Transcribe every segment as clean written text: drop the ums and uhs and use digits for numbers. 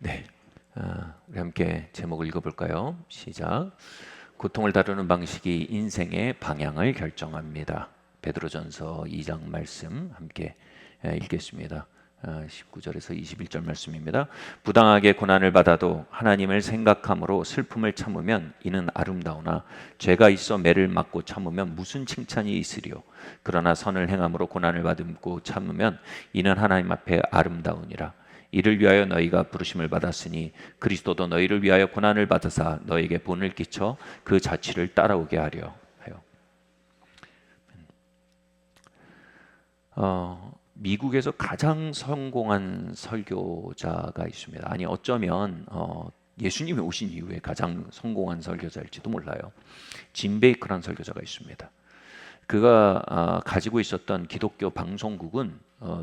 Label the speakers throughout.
Speaker 1: 네, 우리 함께 제목을 읽어볼까요? 시작. 고통을 다루는 방식이 인생의 방향을 결정합니다. 베드로전서 2장 말씀 함께 읽겠습니다. 19절에서 21절 말씀입니다. 부당하게 고난을 받아도 하나님을 생각함으로 슬픔을 참으면 이는 아름다우나 죄가 있어 매를 맞고 참으면 무슨 칭찬이 있으리요. 그러나 선을 행함으로 고난을 받고 참으면 이는 하나님 앞에 아름다우니라. 이를 위하여 너희가 부르심을 받았으니 그리스도도 너희를 위하여 고난을 받으사 너에게 본을 끼쳐 그 자취를 따라오게 하려 하여. 미국에서 가장 성공한 설교자가 있습니다. 아니 어쩌면 예수님이 오신 이후에 가장 성공한 설교자일지도 몰라요. 짐 베이커라는 설교자가 있습니다. 그가 가지고 있었던 기독교 방송국은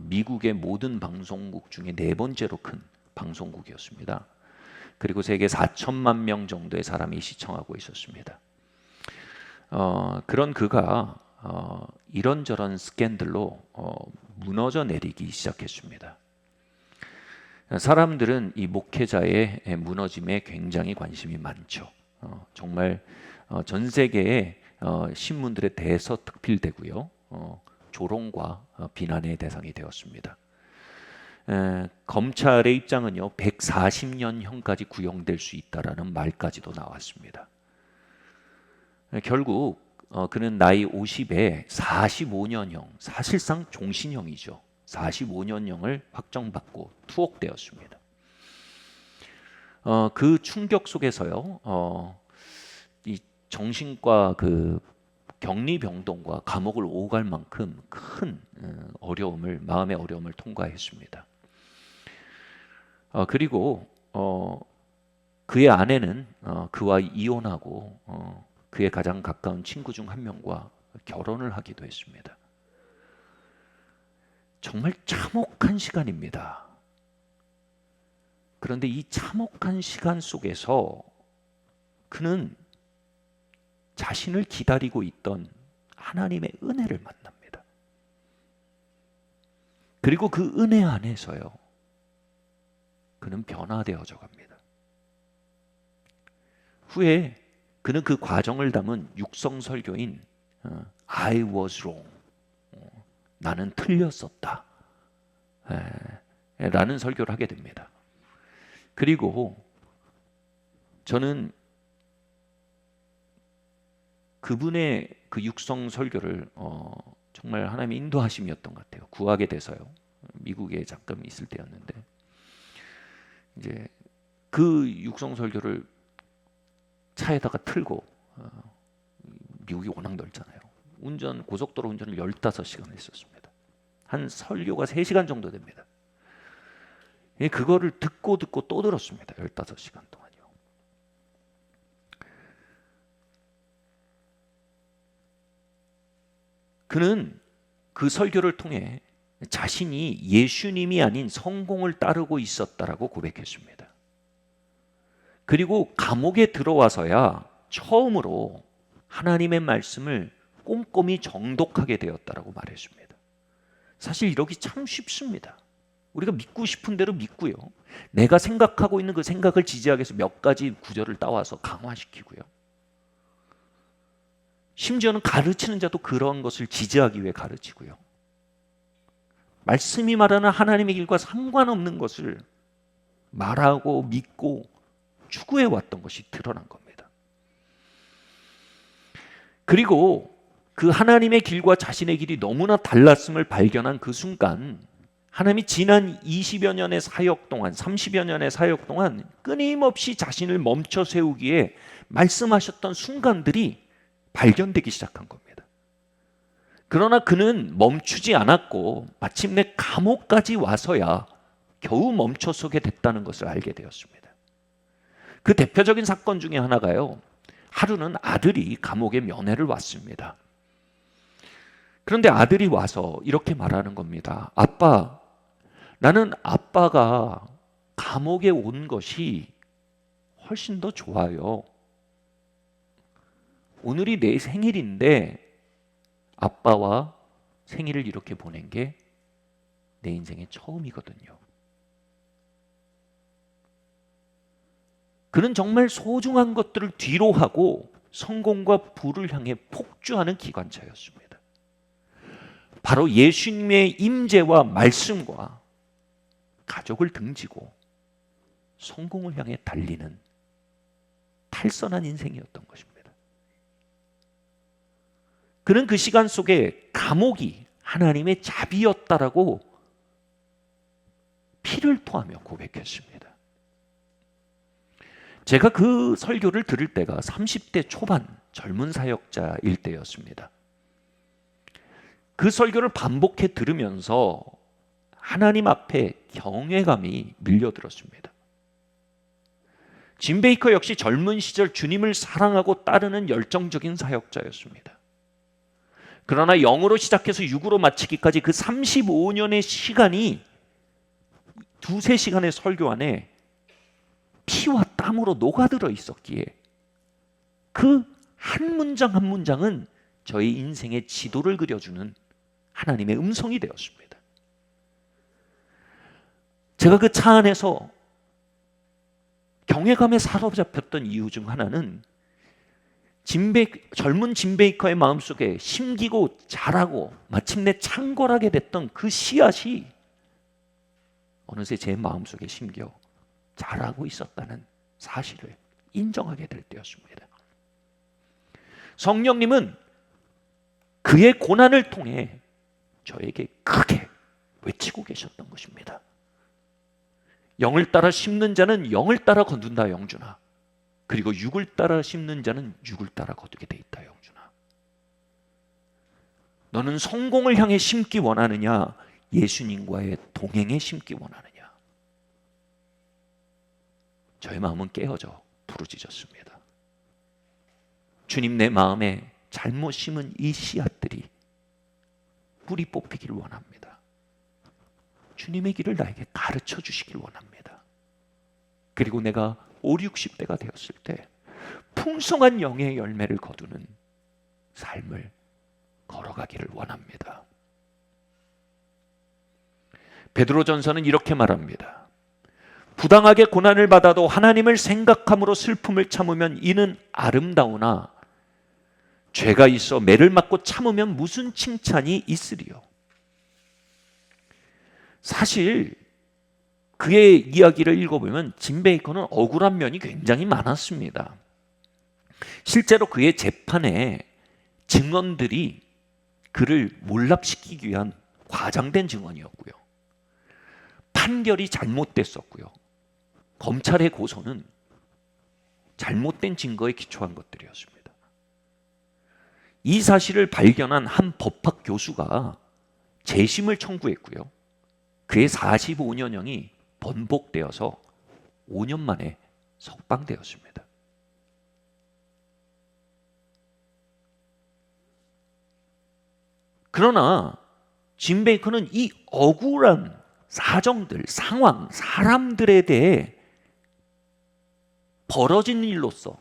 Speaker 1: 미국의 모든 방송국 중에 네 번째로 큰 방송국이었습니다. 그리고 세계 4천만 명 정도의 사람이 시청하고 있었습니다. 그런 그가 이런저런 스캔들로 무너져 내리기 시작했습니다. 사람들은 이 목회자의 무너짐에 굉장히 관심이 많죠. 정말 전 세계에 신문들에 대해서 특필되고요. 조롱과 비난의 대상이 되었습니다. 검찰의 입장은요, 140년형까지 구형될 수 있다라는 말까지도 나왔습니다. 결국 그는 나이 50에 45년형, 사실상 종신형이죠. 45년형을 확정받고 투옥되었습니다. 그 충격 속에서요, 이 정신과 그 격리병동과 감옥을 오갈 만큼 큰 어려움을, 마음의 어려움을 통과했습니다. 그리고 그의 아내는 그와 이혼하고 그의 가장 가까운 친구 중 한 명과 결혼을 하기도 했습니다. 정말 참혹한 시간입니다. 그런데 이 참혹한 시간 속에서 그는 자신을 기다리고 있던 하나님의 은혜를 만납니다. 그리고 그 은혜 안에서요, 그는 변화되어져 갑니다. 후에 그는 그 과정을 담은 육성 설교인 I was wrong, 나는 틀렸었다 라는 설교를 하게 됩니다. 그리고 저는 그분의 그 육성 설교를 정말 하나님의 인도하심이었던 것 같아요. 구하게 돼서요. 미국에 잠깐 있을 때였는데 이제 그 육성 설교를 차에다가 틀고 미국이 워낙 넓잖아요. 고속도로 운전을 15시간 했었습니다. 한 설교가 3시간 정도 됩니다. 그거를 듣고 또 들었습니다. 15시간 동안요. 그는 그 설교를 통해 자신이 예수님이 아닌 성공을 따르고 있었다라고 고백했습니다. 그리고 감옥에 들어와서야 처음으로 하나님의 말씀을 꼼꼼히 정독하게 되었다라고 말했습니다. 사실 이러기 참 쉽습니다. 우리가 믿고 싶은 대로 믿고요. 내가 생각하고 있는 그 생각을 지지하기 위해서 몇 가지 구절을 따와서 강화시키고요. 심지어는 가르치는 자도 그런 것을 지지하기 위해 가르치고요. 말씀이 말하는 하나님의 길과 상관없는 것을 말하고 믿고 추구해 왔던 것이 드러난 겁니다. 그리고 그 하나님의 길과 자신의 길이 너무나 달랐음을 발견한 그 순간, 하나님이 지난 20여 년의 사역 동안, 30여 년의 사역 동안 끊임없이 자신을 멈춰 세우기에 말씀하셨던 순간들이 발견되기 시작한 겁니다. 그러나 그는 멈추지 않았고 마침내 감옥까지 와서야 겨우 멈춰서게 됐다는 것을 알게 되었습니다. 그 대표적인 사건 중에 하나가요, 하루는 아들이 감옥에 면회를 왔습니다. 그런데 아들이 와서 이렇게 말하는 겁니다. 아빠, 나는 아빠가 감옥에 온 것이 훨씬 더 좋아요. 오늘이 내 생일인데 아빠와 생일을 이렇게 보낸 게 내 인생의 처음이거든요. 그는 정말 소중한 것들을 뒤로 하고 성공과 부를 향해 폭주하는 기관차였습니다. 바로 예수님의 임재와 말씀과 가족을 등지고 성공을 향해 달리는 탈선한 인생이었던 것입니다. 그는 그 시간 속에 감옥이 하나님의 자비였다라고 피를 토하며 고백했습니다. 제가 그 설교를 들을 때가 30대 초반 젊은 사역자일 때였습니다. 그 설교를 반복해 들으면서 하나님 앞에 경외감이 밀려들었습니다. 짐 베이커 역시 젊은 시절 주님을 사랑하고 따르는 열정적인 사역자였습니다. 그러나 0으로 시작해서 6으로 마치기까지 그 35년의 시간이 두세 시간의 설교 안에 피와 땀으로 녹아들어 있었기에 그 한 문장 한 문장은 저의 인생의 지도를 그려주는 하나님의 음성이 되었습니다. 제가 그 차 안에서 경외감에 사로잡혔던 이유 중 하나는 젊은 짐 베이커의 마음속에 심기고 자라고 마침내 창궐하게 됐던 그 씨앗이 어느새 제 마음속에 심겨 자라고 있었다는 사실을 인정하게 될 때였습니다. 성령님은 그의 고난을 통해 저에게 크게 외치고 계셨던 것입니다. 영을 따라 심는 자는 영을 따라 거둔다, 영준아. 그리고 육을 따라 심는 자는 육을 따라 거두게 돼 있다, 영준아. 너는 성공을 향해 심기 원하느냐, 예수님과의 동행에 심기 원하느냐. 저의 마음은 깨어져 부르짖었습니다. 주님, 내 마음에 잘못 심은 이 씨앗들이 뿌리 뽑히기를 원합니다. 주님의 길을 나에게 가르쳐 주시길 원합니다. 그리고 내가 5, 60대가 되었을 때 풍성한 영의 열매를 거두는 삶을 걸어가기를 원합니다. 베드로전서는 이렇게 말합니다. 부당하게 고난을 받아도 하나님을 생각함으로 슬픔을 참으면 이는 아름다우나 죄가 있어 매를 맞고 참으면 무슨 칭찬이 있으리요. 사실 그의 이야기를 읽어보면 짐 베이커는 억울한 면이 굉장히 많았습니다. 실제로 그의 재판에 증언들이 그를 몰락시키기 위한 과장된 증언이었고요. 판결이 잘못됐었고요. 검찰의 고소는 잘못된 증거에 기초한 것들이었습니다. 이 사실을 발견한 한 법학 교수가 재심을 청구했고요. 그의 45년형이 번복되어서 5년 만에 석방되었습니다. 그러나 짐 베이커는 이 억울한 사정들, 상황, 사람들에 대해 벌어진 일로서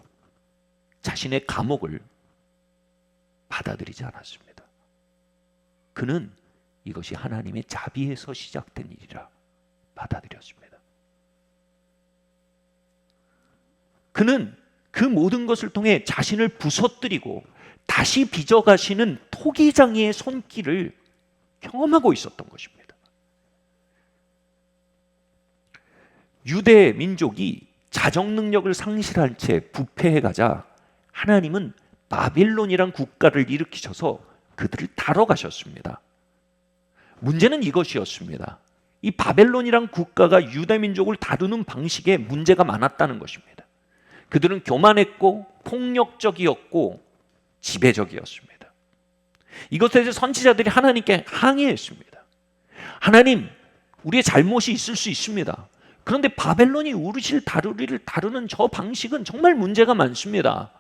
Speaker 1: 자신의 감옥을 받아들이지 않았습니다. 그는 이것이 하나님의 자비에서 시작된 일이라 받아들였습니다. 그는 그 모든 것을 통해 자신을 부서뜨리고 다시 빚어가시는 토기장이의 손길을 경험하고 있었던 것입니다. 유대 민족이 자정 능력을 상실한 채 부패해가자 하나님은 바빌론이란 국가를 일으키셔서 그들을 다뤄가셨습니다. 문제는 이것이었습니다. 이 바벨론이란 국가가 유대 민족을 다루는 방식에 문제가 많았다는 것입니다. 그들은 교만했고 폭력적이었고 지배적이었습니다. 이것에 대해 선지자들이 하나님께 항의했습니다. 하나님, 우리의 잘못이 있을 수 있습니다. 그런데 바벨론이 우리를 다루는 저 방식은 정말 문제가 많습니다.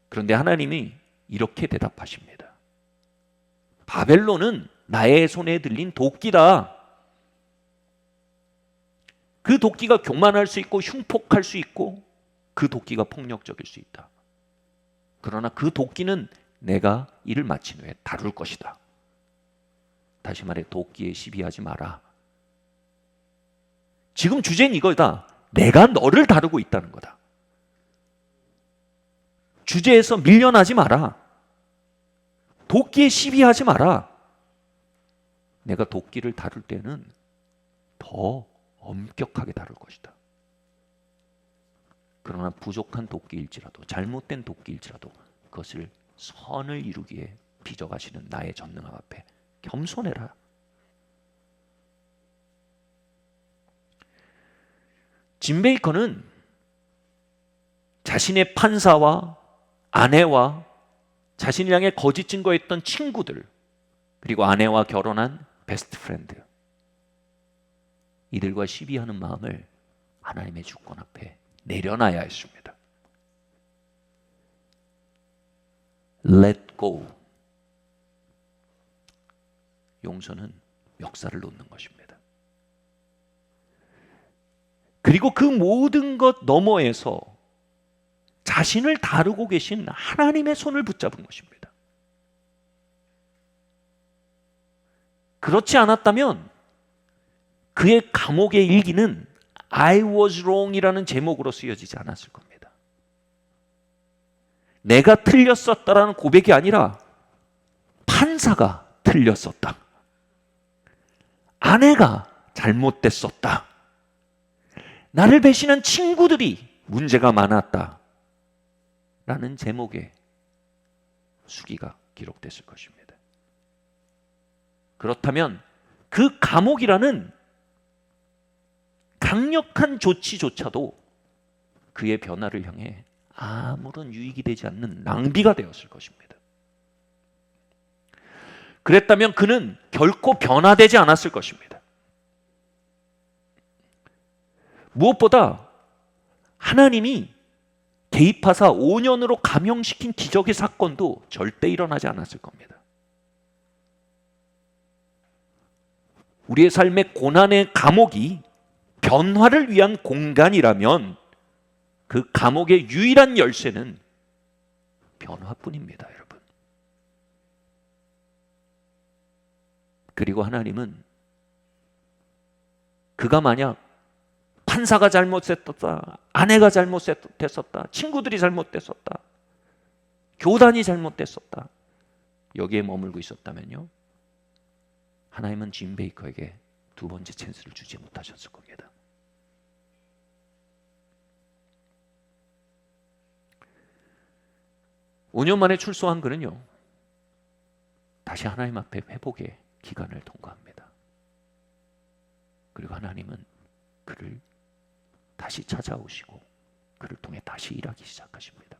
Speaker 1: 그런데 하나님이 이렇게 대답하십니다. 바벨론은 나의 손에 들린 도끼다. 그 도끼가 교만할 수 있고 흉폭할 수 있고 그 도끼가 폭력적일 수 있다. 그러나 그 도끼는 내가 일을 마친 후에 다룰 것이다. 다시 말해 도끼에 시비하지 마라. 지금 주제는 이거다. 내가 너를 다루고 있다는 거다. 주제에서 밀려나지 마라. 도끼에 시비하지 마라. 내가 도끼를 다룰 때는 더 엄격하게 다룰 것이다. 그러나 부족한 도끼일지라도, 잘못된 도끼일지라도 그것을 선을 이루기에 빚어가시는 나의 전능함 앞에 겸손해라. 짐 베이커는 자신의 판사와 아내와 자신을 향해 거짓 증거했던 친구들, 그리고 아내와 결혼한 베스트 프렌드, 이들과 시비하는 마음을 하나님의 주권 앞에 내려놔야 했습니다. Let go. 용서는 역사를 놓는 것입니다. 그리고 그 모든 것 너머에서 자신을 다루고 계신 하나님의 손을 붙잡은 것입니다. 그렇지 않았다면 그의 감옥의 일기는 I was wrong이라는 제목으로 쓰여지지 않았을 겁니다. 내가 틀렸었다라는 고백이 아니라 판사가 틀렸었다. 아내가 잘못됐었다. 나를 배신한 친구들이 문제가 많았다. 라는 제목의 수기가 기록됐을 것입니다. 그렇다면 그 감옥이라는 강력한 조치조차도 그의 변화를 향해 아무런 유익이 되지 않는 낭비가 되었을 것입니다. 그랬다면 그는 결코 변화되지 않았을 것입니다. 무엇보다 하나님이 개입하사 5년으로 감형시킨 기적의 사건도 절대 일어나지 않았을 겁니다. 우리의 삶의 고난의 감옥이 변화를 위한 공간이라면 그 감옥의 유일한 열쇠는 변화뿐입니다, 여러분. 그리고 하나님은 그가 만약 판사가 잘못했었다, 아내가 잘못됐었다, 친구들이 잘못됐었다, 교단이 잘못됐었다, 여기에 머물고 있었다면요, 하나님은 짐 베이커에게 두 번째 찬스를 주지 못하셨을 겁니다. (5년) 만에 출소한 그는요, 다시 하나님 앞에 회복의 기간을 통과합니다. 그리고 하나님은 그를 다시 찾아오시고 그를 통해 다시 일하기 시작하십니다.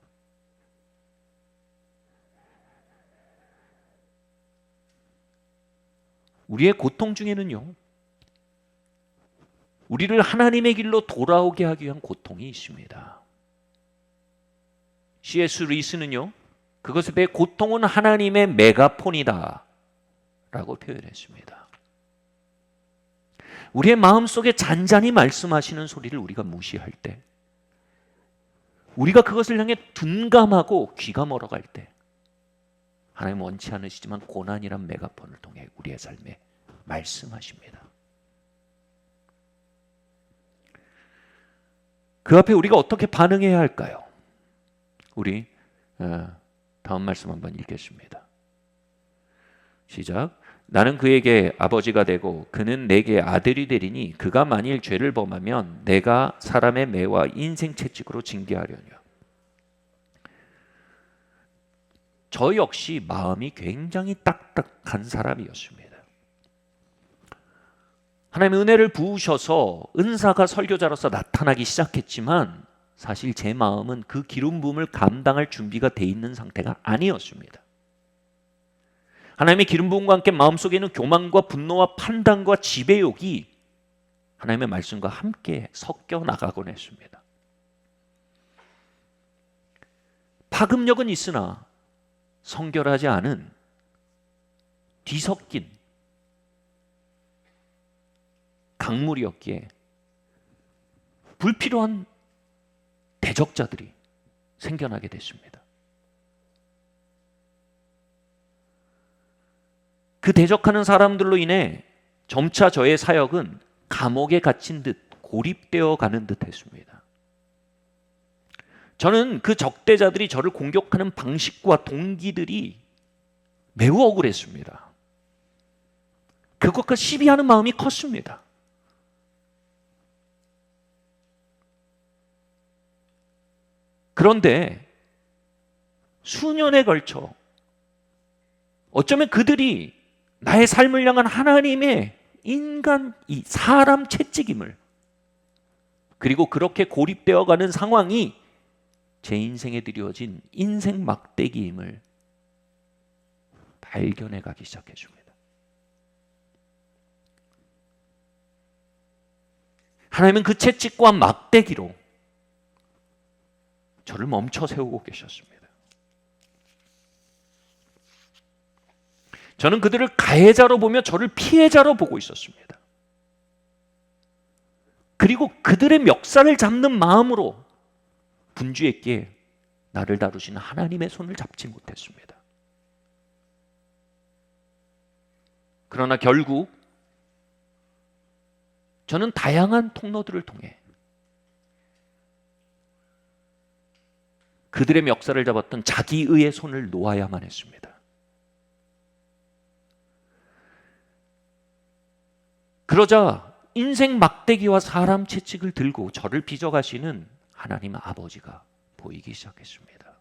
Speaker 1: 우리의 고통 중에는요, 우리를 하나님의 길로 돌아오게 하기 위한 고통이 있습니다. C.S. 루이스는요, 그것에 대해 고통은 하나님의 메가폰이다 라고 표현했습니다. 우리의 마음속에 잔잔히 말씀하시는 소리를 우리가 무시할 때, 우리가 그것을 향해 둔감하고 귀가 멀어갈 때, 하나님 원치 않으시지만 고난이란 메가폰을 통해 우리의 삶에 말씀하십니다. 그 앞에 우리가 어떻게 반응해야 할까요? 우리 다음 말씀 한번 읽겠습니다. 시작. 나는 그에게 아버지가 되고 그는 내게 아들이 되리니 그가 만일 죄를 범하면 내가 사람의 매와 인생 채찍으로 징계하려냐. 저 역시 마음이 굉장히 딱딱한 사람이었습니다. 하나님의 은혜를 부으셔서 은사가 설교자로서 나타나기 시작했지만 사실 제 마음은 그 기름 부음을 감당할 준비가 돼 있는 상태가 아니었습니다. 하나님의 기름 부음과 함께 마음속에 있는 교만과 분노와 판단과 지배욕이 하나님의 말씀과 함께 섞여 나가곤 했습니다. 파급력은 있으나 성결하지 않은 뒤섞인 강물이었기에 불필요한 대적자들이 생겨나게 됐습니다. 그 대적하는 사람들로 인해 점차 저의 사역은 감옥에 갇힌 듯 고립되어 가는 듯 했습니다. 저는 그 적대자들이 저를 공격하는 방식과 동기들이 매우 억울했습니다. 그것과 시비하는 마음이 컸습니다. 그런데 수년에 걸쳐 어쩌면 그들이 나의 삶을 향한 하나님의 인간, 이 사람 채찍임을, 그리고 그렇게 고립되어 가는 상황이 제 인생에 드려진 인생 막대기임을 발견해 가기 시작했습니다. 하나님은 그 채찍과 막대기로 저를 멈춰 세우고 계셨습니다. 저는 그들을 가해자로 보며 저를 피해자로 보고 있었습니다. 그리고 그들의 멱살을 잡는 마음으로 분주했기에 나를 다루시는 하나님의 손을 잡지 못했습니다. 그러나 결국 저는 다양한 통로들을 통해 그들의 멱살을 잡았던 자기의 손을 놓아야만 했습니다. 그러자 인생 막대기와 사람 채찍을 들고 저를 빚어가시는 하나님 아버지가 보이기 시작했습니다.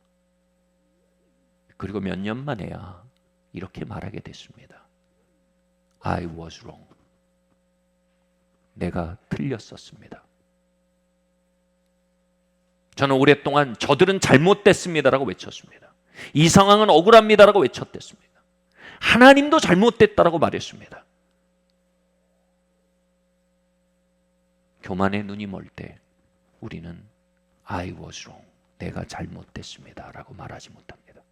Speaker 1: 그리고 몇 년 만에야 이렇게 말하게 됐습니다. I was wrong. 내가 틀렸었습니다. 저는 오랫동안 저들은 잘못됐습니다라고 외쳤습니다. 이 상황은 억울합니다라고 외쳤댔습니다. 하나님도 잘못됐다라고 말했습니다. 교만의 눈이 멀 때 우리는 I was wrong. 내가 잘못됐습니다라고 말하지 못합니다.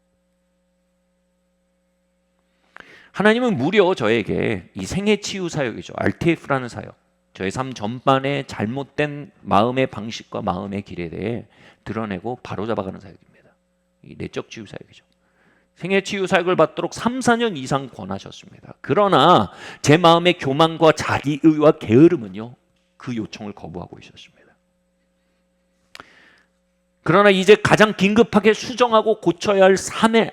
Speaker 1: 하나님은 무려 저에게 이 생애치유 사역이죠. RTF라는 사역, 저의 삶 전반의 잘못된 마음의 방식과 마음의 길에 대해 드러내고 바로잡아가는 사역입니다. 이 내적 치유 사역이죠. 생애치유 사역을 받도록 3, 4년 이상 권하셨습니다. 그러나 제 마음의 교만과 자기의와 게으름은요, 그 요청을 거부하고 있었습니다. 그러나 이제 가장 긴급하게 수정하고 고쳐야 할 삶의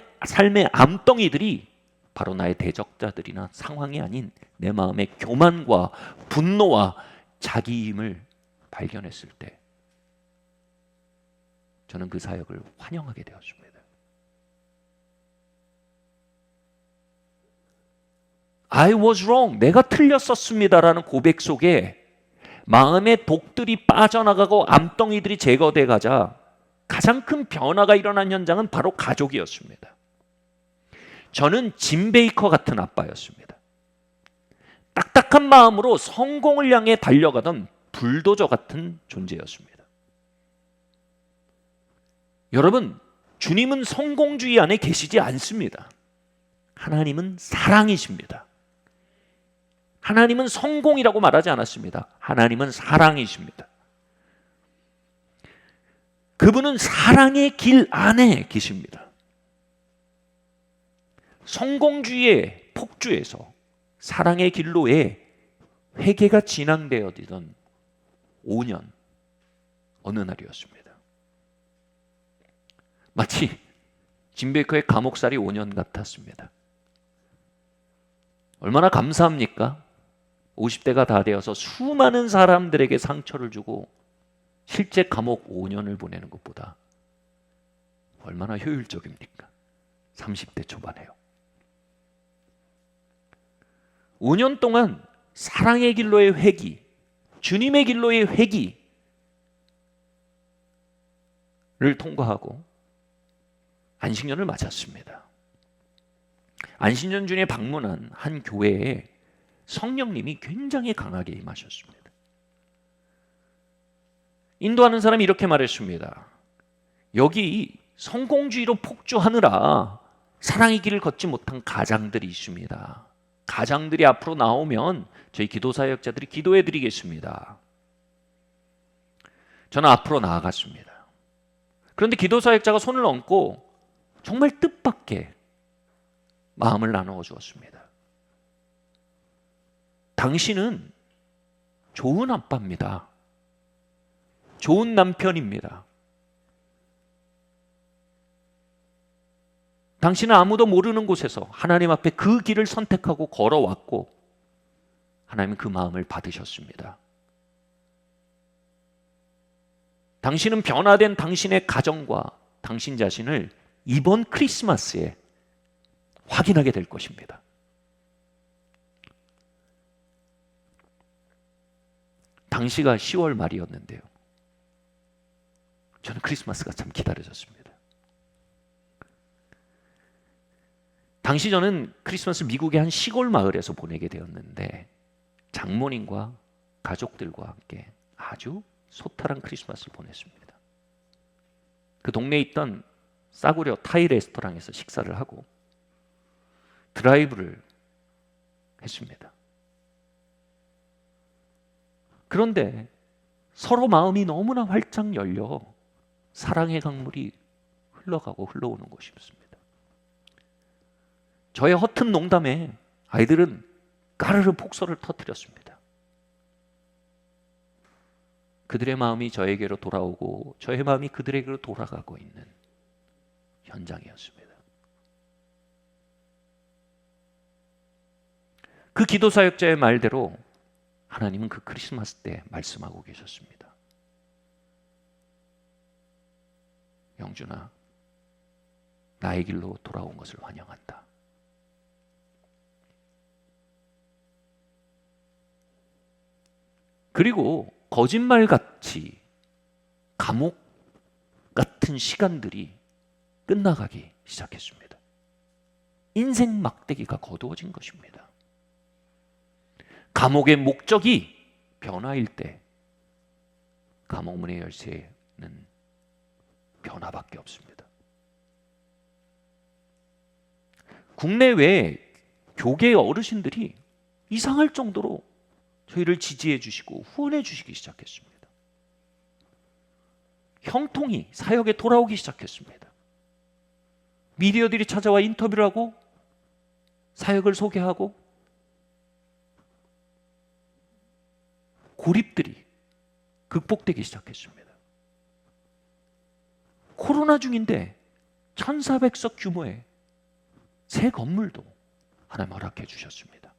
Speaker 1: 암덩이들이 바로 나의 대적자들이나 상황이 아닌 내 마음의 교만과 분노와 자기임을 발견했을 때 저는 그 사역을 환영하게 되었습니다. I was wrong. 내가 틀렸었습니다라는 고백 속에 마음의 독들이 빠져나가고 암덩이들이 제거돼 가자 가장 큰 변화가 일어난 현장은 바로 가족이었습니다. 저는 짐 베이커 같은 아빠였습니다. 딱딱한 마음으로 성공을 향해 달려가던 불도저 같은 존재였습니다. 여러분, 주님은 성공주의 안에 계시지 않습니다. 하나님은 사랑이십니다. 하나님은 성공이라고 말하지 않았습니다. 하나님은 사랑이십니다. 그분은 사랑의 길 안에 계십니다. 성공주의의 폭주에서 사랑의 길로의 회개가 진행되어지던 5년 어느 날이었습니다. 마치 짐 베이커의 감옥살이 5년 같았습니다. 얼마나 감사합니까? 50대가 다 되어서 수많은 사람들에게 상처를 주고 실제 감옥 5년을 보내는 것보다 얼마나 효율적입니까? 30대 초반에요. 5년 동안 사랑의 길로의 회기, 주님의 길로의 회기를 통과하고 안식년을 맞았습니다. 안식년 중에 방문한 한 교회에 성령님이 굉장히 강하게 임하셨습니다. 인도하는 사람이 이렇게 말했습니다. 여기 성공주의로 폭주하느라 사랑의 길을 걷지 못한 가장들이 있습니다. 가장들이 앞으로 나오면 저희 기도사역자들이 기도해 드리겠습니다. 저는 앞으로 나아갔습니다. 그런데 기도사역자가 손을 얹고 정말 뜻밖의 마음을 나누어 주었습니다. 당신은 좋은 아빠입니다. 좋은 남편입니다. 당신은 아무도 모르는 곳에서 하나님 앞에 그 길을 선택하고 걸어왔고 하나님은 그 마음을 받으셨습니다. 당신은 변화된 당신의 가정과 당신 자신을 이번 크리스마스에 확인하게 될 것입니다. 당시가 10월 말이었는데요. 저는 크리스마스가 참 기다려졌습니다. 당시 저는 크리스마스 미국의 한 시골 마을에서 보내게 되었는데 장모님과 가족들과 함께 아주 소탈한 크리스마스를 보냈습니다. 그 동네에 있던 싸구려 타이 레스토랑에서 식사를 하고 드라이브를 했습니다. 그런데 서로 마음이 너무나 활짝 열려 사랑의 강물이 흘러가고 흘러오는 곳이었습니다. 저의 허튼 농담에 아이들은 까르르 폭설을 터뜨렸습니다. 그들의 마음이 저에게로 돌아오고 저의 마음이 그들에게로 돌아가고 있는 현장이었습니다. 그 기도 사역자의 말대로 하나님은 그 크리스마스 때 말씀하고 계셨습니다. 영준아, 나의 길로 돌아온 것을 환영한다. 그리고 거짓말같이 감옥 같은 시간들이 끝나가기 시작했습니다. 인생 막대기가 거두어진 것입니다. 감옥의 목적이 변화일 때 감옥문의 열쇠는 변화밖에 없습니다. 국내외 교계 어르신들이 이상할 정도로 저희를 지지해 주시고 후원해 주시기 시작했습니다. 형통이 사역에 돌아오기 시작했습니다. 미디어들이 찾아와 인터뷰를 하고 사역을 소개하고 고립들이 극복되기 시작했습니다. 코로나 중인데 1,400석 규모의 새 건물도 하나님 허락해 주셨습니다.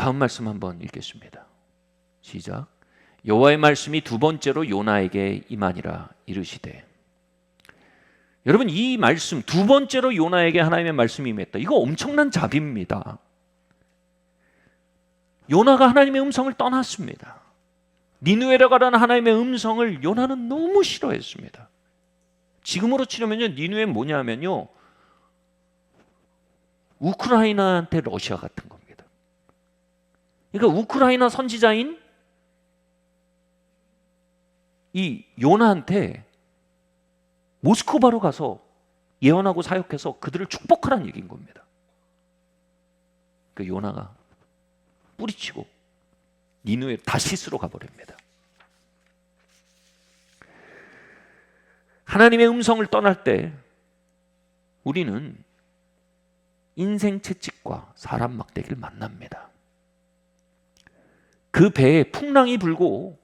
Speaker 1: 다음 말씀 한번 읽겠습니다. 시작. 여호와의 말씀이 두 번째로 요나에게 임하니라 이르시되. 여러분, 이 말씀 두 번째로 요나에게 하나님의 말씀이 임했다. 이거 엄청난 자비입니다. 요나가 하나님의 음성을 떠났습니다. 니느웨로 가라는 하나님의 음성을 요나는 너무 싫어했습니다. 지금으로 치려면요, 니느웨 뭐냐면요, 우크라이나한테 러시아 같은 겁니다. 그러니까 우크라이나 선지자인 이 요나한테 모스크바로 가서 예언하고 사역해서 그들을 축복하라는 얘기인 겁니다. 그 요나가 뿌리치고 니느웨 다시스로 가버립니다. 하나님의 음성을 떠날 때 우리는 인생 채찍과 사람 막대기를 만납니다. 그 배에 풍랑이 불고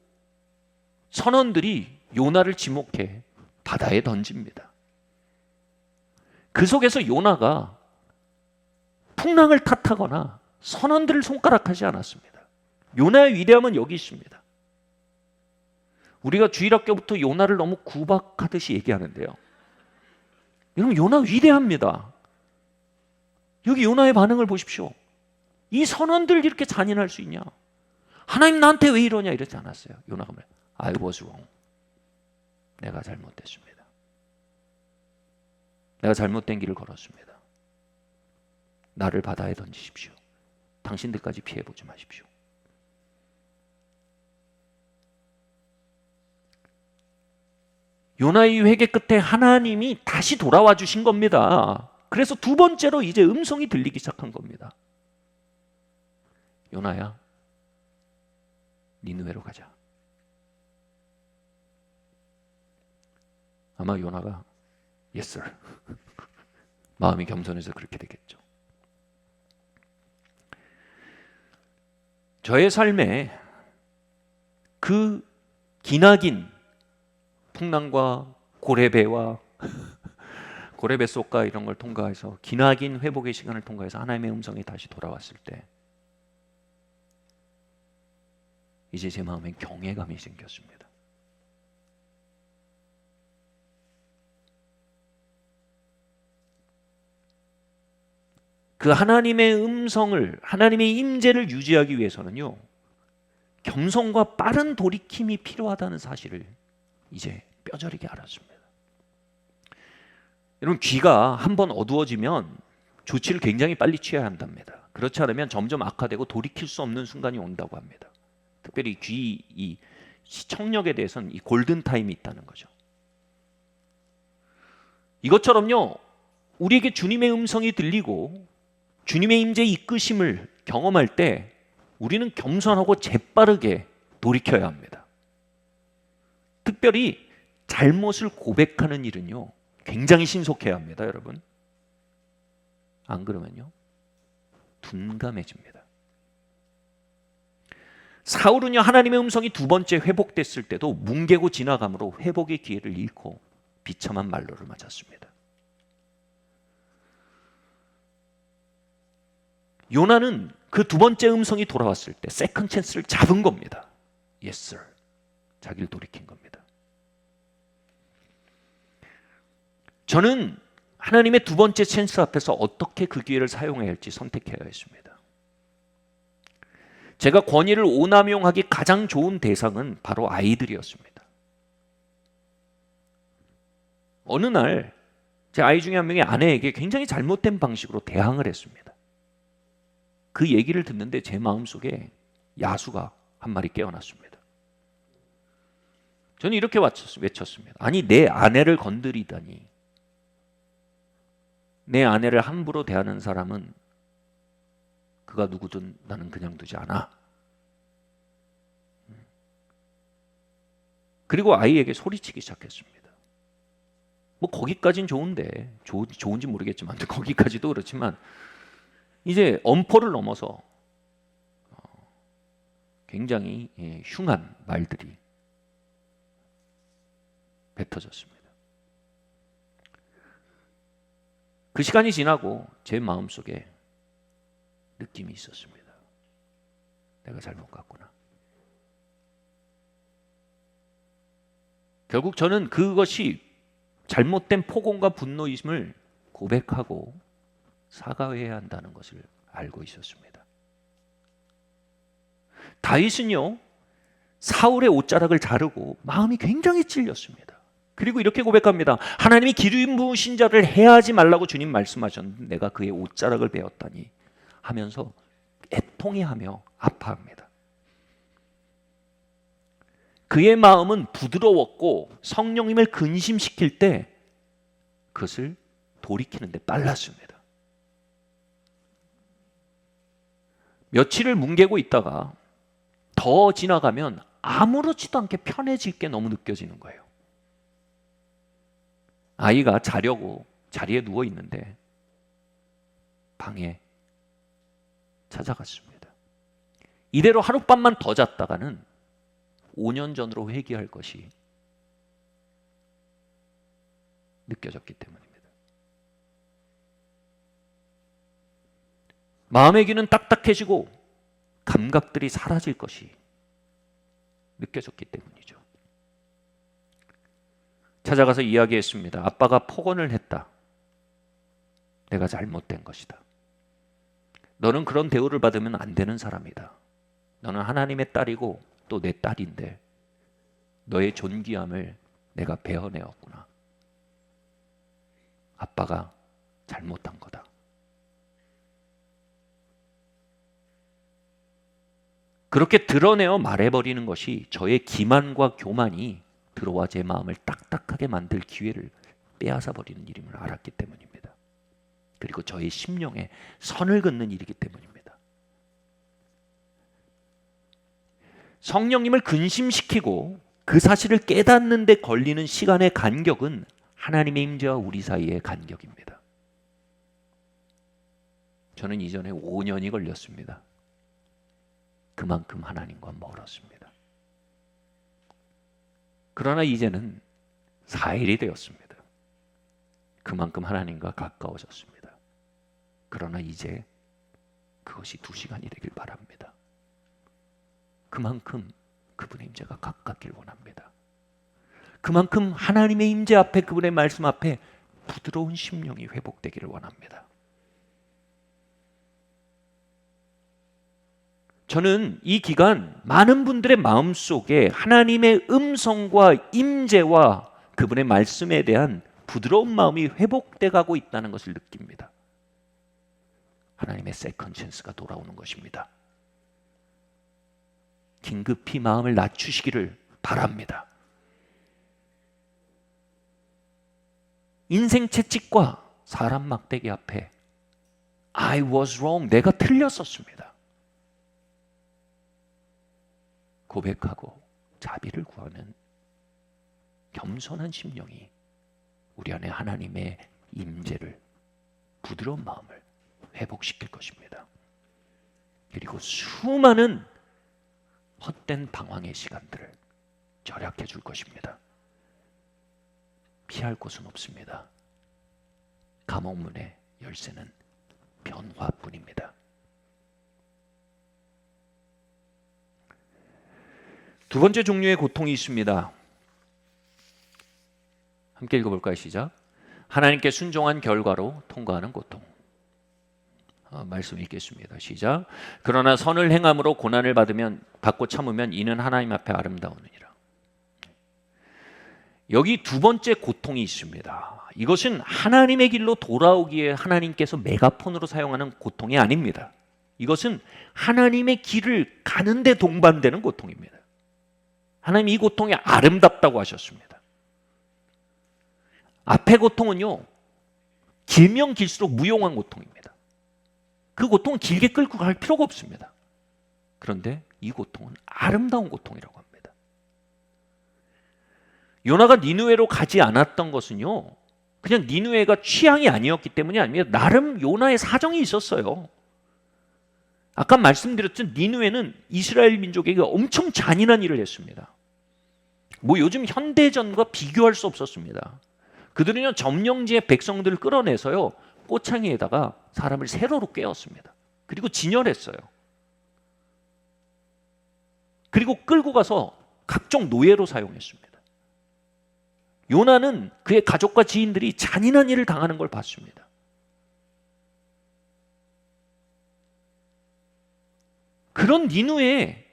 Speaker 1: 선원들이 요나를 지목해 바다에 던집니다. 그 속에서 요나가 풍랑을 탓하거나 선원들을 손가락하지 않았습니다. 요나의 위대함은 여기 있습니다. 우리가 주일학교부터 요나를 너무 구박하듯이 얘기하는데요. 여러분, 요나 위대합니다. 여기 요나의 반응을 보십시오. 이 선원들 이렇게 잔인할 수 있냐? 하나님 나한테 왜 이러냐 이러지 않았어요. 요나가 말해요. I was wrong. 내가 잘못됐습니다. 내가 잘못된 길을 걸었습니다. 나를 바다에 던지십시오. 당신들까지 피해보지 마십시오. 요나의 회개 끝에 하나님이 다시 돌아와 주신 겁니다. 그래서 두 번째로 이제 음성이 들리기 시작한 겁니다. 요나야, 니느웨로 가자. 아마 요나가 Yes sir 마음이 겸손해서 그렇게 되겠죠. 저의 삶에 그 기나긴 풍랑과 고레배와 고레배 속과 이런 걸 통과해서 기나긴 회복의 시간을 통과해서 하나님의 음성이 다시 돌아왔을 때 이제 제 마음에 경외감이 생겼습니다. 그 하나님의 음성을, 하나님의 임재를 유지하기 위해서는요, 겸손과 빠른 돌이킴이 필요하다는 사실을 이제 뼈저리게 알았습니다. 여러분, 귀가 한번 어두워지면 조치를 굉장히 빨리 취해야 한답니다. 그렇지 않으면 점점 악화되고 돌이킬 수 없는 순간이 온다고 합니다. 특별히 귀 이 시청력에 대해서는 이 골든 타임이 있다는 거죠. 이것처럼요, 우리에게 주님의 음성이 들리고 주님의 임재 이끄심을 경험할 때 우리는 겸손하고 재빠르게 돌이켜야 합니다. 특별히 잘못을 고백하는 일은요, 굉장히 신속해야 합니다, 여러분. 안 그러면요, 둔감해집니다. 사울은요, 하나님의 음성이 두 번째 회복됐을 때도 뭉개고 지나감으로 회복의 기회를 잃고 비참한 말로를 맞았습니다. 요나는 그 두 번째 음성이 돌아왔을 때 세컨 찬스를 잡은 겁니다. Yes, sir. 자기를 돌이킨 겁니다. 저는 하나님의 두 번째 찬스 앞에서 어떻게 그 기회를 사용해야 할지 선택해야 했습니다. 제가 권위를 오남용하기 가장 좋은 대상은 바로 아이들이었습니다. 어느 날 제 아이 중에 한 명이 아내에게 굉장히 잘못된 방식으로 대항을 했습니다. 그 얘기를 듣는데 제 마음속에 야수가 한 마리 깨어났습니다. 저는 이렇게 외쳤습니다. 아니, 내 아내를 건드리다니. 내 아내를 함부로 대하는 사람은 그가 누구든 나는 그냥 두지 않아. 그리고 아이에게 소리치기 시작했습니다. 뭐 거기까진 좋은데, 좋은지 모르겠지만 거기까지도 그렇지만 이제 엄포를 넘어서 굉장히 흉한 말들이 뱉어졌습니다. 그 시간이 지나고 제 마음속에 느낌이 있었습니다. 내가 잘못 갔구나. 결국 저는 그것이 잘못된 폭언과 분노임을 고백하고 사과해야 한다는 것을 알고 있었습니다. 다윗은요, 사울의 옷자락을 자르고 마음이 굉장히 찔렸습니다. 그리고 이렇게 고백합니다. 하나님이 기름 부으신 자를 해하지 말라고 주님 말씀하셨는데 내가 그의 옷자락을 베었다니 하면서 애통해하며 아파합니다. 그의 마음은 부드러웠고 성령님을 근심시킬 때 그것을 돌이키는데 빨랐습니다. 며칠을 뭉개고 있다가 더 지나가면 아무렇지도 않게 편해질 게 너무 느껴지는 거예요. 아이가 자려고 자리에 누워 있는데 방에 찾아갔습니다. 이대로 하룻밤만 더 잤다가는 5년 전으로 회귀할 것이 느껴졌기 때문입니다. 마음의 귀는 딱딱해지고 감각들이 사라질 것이 느껴졌기 때문이죠. 찾아가서 이야기했습니다. 아빠가 폭언을 했다. 내가 잘못된 것이다. 너는 그런 대우를 받으면 안 되는 사람이다. 너는 하나님의 딸이고 또 내 딸인데 너의 존귀함을 내가 베어내었구나. 아빠가 잘못한 거다. 그렇게 드러내어 말해버리는 것이 저의 기만과 교만이 들어와 제 마음을 딱딱하게 만들 기회를 빼앗아 버리는 일임을 알았기 때문입니다. 그리고 저의 심령에 선을 긋는 일이기 때문입니다. 성령님을 근심시키고 그 사실을 깨닫는 데 걸리는 시간의 간격은 하나님의 임재와 우리 사이의 간격입니다. 저는 이전에 5년이 걸렸습니다. 그만큼 하나님과 멀었습니다. 그러나 이제는 4일이 되었습니다. 그만큼 하나님과 가까워졌습니다. 그러나 이제 그것이 2시간이 되길 바랍니다. 그만큼 그분의 임재가 가깝길 원합니다. 그만큼 하나님의 임재 앞에, 그분의 말씀 앞에 부드러운 심령이 회복되기를 원합니다. 저는 이 기간 많은 분들의 마음속에 하나님의 음성과 임재와 그분의 말씀에 대한 부드러운 마음이 회복돼 가고 있다는 것을 느낍니다. 하나님의 세컨 찬스가 돌아오는 것입니다. 긴급히 마음을 낮추시기를 바랍니다. 인생 채찍과 사람 막대기 앞에 I was wrong, 내가 틀렸었습니다. 고백하고 자비를 구하는 겸손한 심령이 우리 안에 하나님의 임재를, 부드러운 마음을 회복시킬 것입니다. 그리고 수많은 헛된 방황의 시간들을 절약해 줄 것입니다. 피할 곳은 없습니다. 감옥문의 열쇠는 변화뿐입니다. 두 번째 종류의 고통이 있습니다. 함께 읽어볼까요? 시작. 하나님께 순종한 결과로 통과하는 고통. 말씀 읽겠습니다. 시작. 그러나 선을 행함으로 고난을 받고 참으면 이는 하나님 앞에 아름다우느니라. 여기 두 번째 고통이 있습니다. 이것은 하나님의 길로 돌아오기에 하나님께서 메가폰으로 사용하는 고통이 아닙니다. 이것은 하나님의 길을 가는데 동반되는 고통입니다. 하나님 이 고통이 아름답다고 하셨습니다. 앞의 고통은요, 길면 길수록 무용한 고통입니다. 그 고통은 길게 끌고 갈 필요가 없습니다. 그런데 이 고통은 아름다운 고통이라고 합니다. 요나가 니느웨로 가지 않았던 것은요, 그냥 니느웨가 취향이 아니었기 때문이 아닙니다. 나름 요나의 사정이 있었어요. 아까 말씀드렸던 니느웨는 이스라엘 민족에게 엄청 잔인한 일을 했습니다. 뭐 요즘 현대전과 비교할 수 없었습니다. 그들은요, 점령지의 백성들을 끌어내서요, 꼬창이에다가 사람을 세로로 깨웠습니다. 그리고 진열했어요. 그리고 끌고 가서 각종 노예로 사용했습니다. 요나는 그의 가족과 지인들이 잔인한 일을 당하는 걸 봤습니다. 그런 니느웨에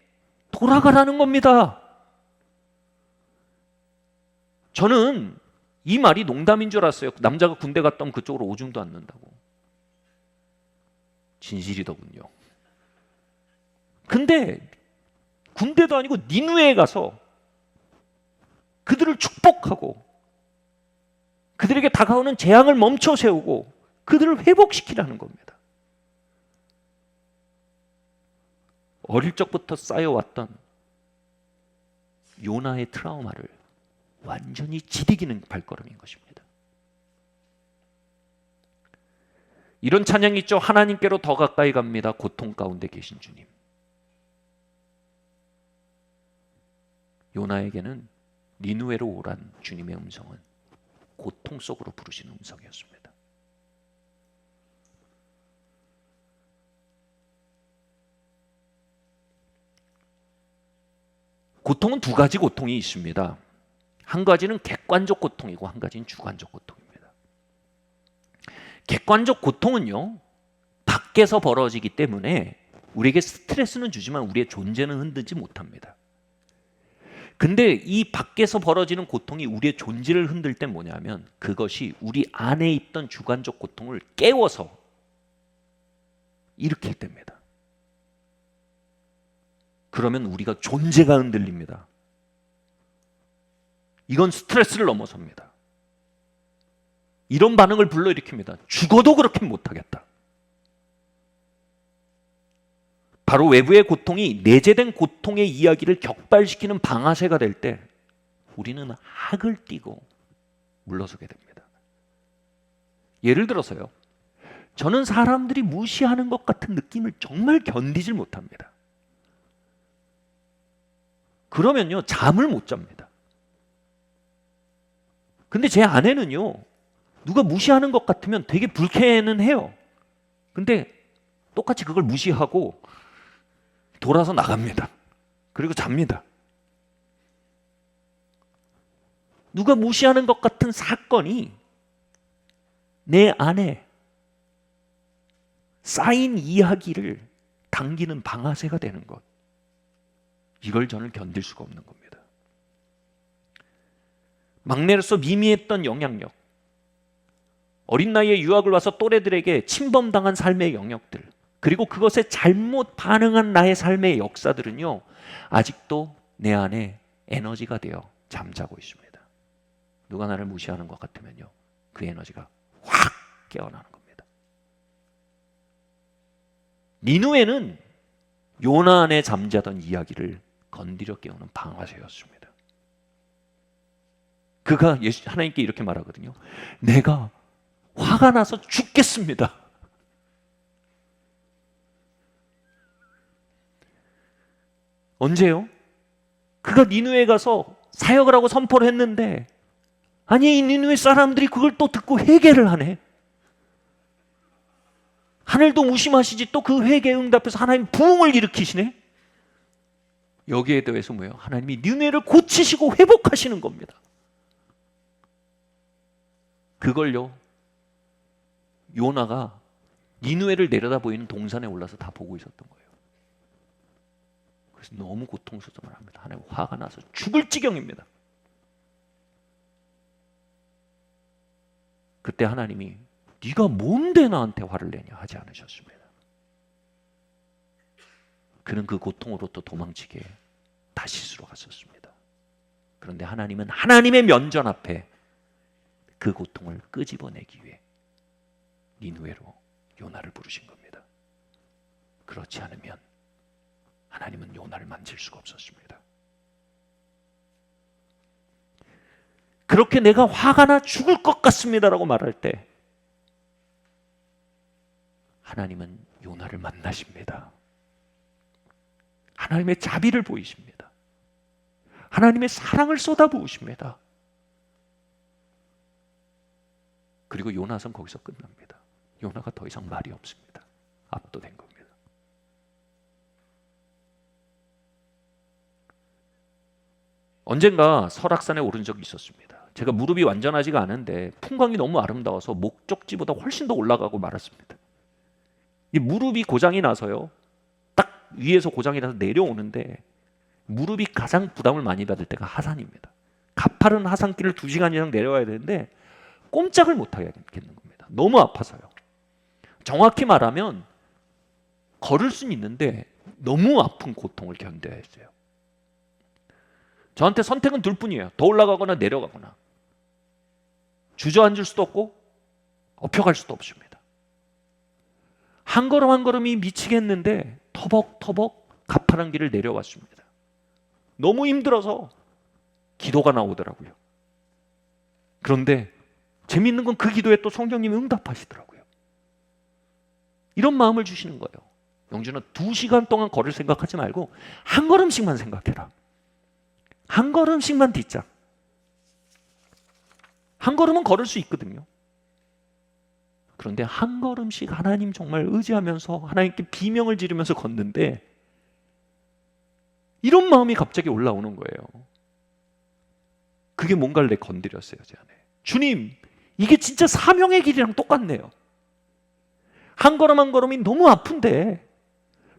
Speaker 1: 돌아가라는 겁니다. 저는 이 말이 농담인 줄 알았어요. 남자가 군대 갔다 오면 그쪽으로 오줌도 안 넣는다고. 진실이더군요. 근데 군대도 아니고 니느웨에 가서 그들을 축복하고 그들에게 다가오는 재앙을 멈춰 세우고 그들을 회복시키라는 겁니다. 어릴 적부터 쌓여왔던 요나의 트라우마를 완전히 지디기는 발걸음인 것입니다. 이런 찬양이 있죠. 하나님께로 더 가까이 갑니다. 고통 가운데 계신 주님. 요나에게는 니느웨로 오란 주님의 음성은 고통 속으로 부르시는 음성이었습니다. 고통은 두 가지 고통이 있습니다. 한 가지는 객관적 고통이고 한 가지는 주관적 고통입니다. 객관적 고통은요, 밖에서 벌어지기 때문에 우리에게 스트레스는 주지만 우리의 존재는 흔들지 못합니다. 근데 이 밖에서 벌어지는 고통이 우리의 존재를 흔들 때 뭐냐면 그것이 우리 안에 있던 주관적 고통을 깨워서 일으킬 때입니다. 그러면 우리가 존재가 흔들립니다. 이건 스트레스를 넘어섭니다. 이런 반응을 불러일으킵니다. 죽어도 그렇게 못하겠다. 바로 외부의 고통이 내재된 고통의 이야기를 격발시키는 방아쇠가 될 때 우리는 학을 띠고 물러서게 됩니다. 예를 들어서요, 저는 사람들이 무시하는 것 같은 느낌을 정말 견디질 못합니다. 그러면요, 잠을 못 잡니다. 근데 제 아내는요, 누가 무시하는 것 같으면 되게 불쾌는 해요. 근데 똑같이 그걸 무시하고 돌아서 나갑니다. 그리고 잡니다. 누가 무시하는 것 같은 사건이 내 안에 쌓인 이야기를 당기는 방아쇠가 되는 것. 이걸 저는 견딜 수가 없는 겁니다. 막내로서 미미했던 영향력, 어린 나이에 유학을 와서 또래들에게 침범당한 삶의 영역들, 그리고 그것에 잘못 반응한 나의 삶의 역사들은요, 아직도 내 안에 에너지가 되어 잠자고 있습니다. 누가 나를 무시하는 것 같으면요, 그 에너지가 확 깨어나는 겁니다. 니누에는 요나 안에 잠자던 이야기를 건드려 깨우는 방아쇠였습니다. 그가 하나님께 이렇게 말하거든요. 내가 화가 나서 죽겠습니다. 언제요? 그가 니누에 가서 사역을 하고 선포를 했는데, 아니, 이 니누에 사람들이 그걸 또 듣고 회개를 하네. 하늘도 무심하시지 또 그 회개에 응답해서 하나님 부흥을 일으키시네. 여기에 대해서 뭐예요? 하나님이 니누에를 고치시고 회복하시는 겁니다. 그걸요, 요나가 니누에를 내려다 보이는 동산에 올라서 다 보고 있었던 거예요. 그래서 너무 고통스러움을 합니다. 하나님 화가 나서 죽을 지경입니다. 그때 하나님이 네가 뭔데 나한테 화를 내냐 하지 않으셨습니다. 그는 그 고통으로부터 도망치게 다시스로 갔었습니다. 그런데 하나님은 하나님의 면전 앞에 그 고통을 끄집어내기 위해 니누에로 요나를 부르신 겁니다. 그렇지 않으면 하나님은 요나를 만질 수가 없었습니다. 그렇게 내가 화가 나 죽을 것 같습니다라고 말할 때 하나님은 요나를 만나십니다. 하나님의 자비를 보이십니다. 하나님의 사랑을 쏟아부으십니다. 그리고 요나는 거기서 끝납니다. 요나가 더 이상 말이 없습니다. 압도된 겁니다. 언젠가 설악산에 오른 적이 있었습니다. 제가 무릎이 완전하지가 않은데 풍광이 너무 아름다워서 목적지보다 훨씬 더 올라가고 말았습니다. 이 무릎이 고장이 나서요, 딱 위에서 고장이 나서 내려오는데 무릎이 가장 부담을 많이 받을 때가 하산입니다. 가파른 하산길을 2시간 이상 내려와야 되는데 꼼짝을 못 하겠는 겁니다. 너무 아파서요. 정확히 말하면 걸을 수는 있는데 너무 아픈 고통을 견뎌야 했어요. 저한테 선택은 둘 뿐이에요. 더 올라가거나 내려가거나. 주저앉을 수도 없고 엎혀갈 수도 없습니다. 한 걸음 한 걸음이 미치겠는데 터벅터벅 가파른 길을 내려왔습니다. 너무 힘들어서 기도가 나오더라고요. 그런데 재미있는 건 그 기도에 또 성령님이 응답하시더라고요. 이런 마음을 주시는 거예요. 영준아, 2시간 동안 걸을 생각하지 말고 한 걸음씩만 생각해라. 한 걸음씩만 딛자. 한 걸음은 걸을 수 있거든요. 그런데 한 걸음씩 하나님 정말 의지하면서 하나님께 비명을 지르면서 걷는데 이런 마음이 갑자기 올라오는 거예요. 그게 뭔가를 내 건드렸어요, 제 안에. 주님, 이게 진짜 사명의 길이랑 똑같네요. 한 걸음 한 걸음이 너무 아픈데,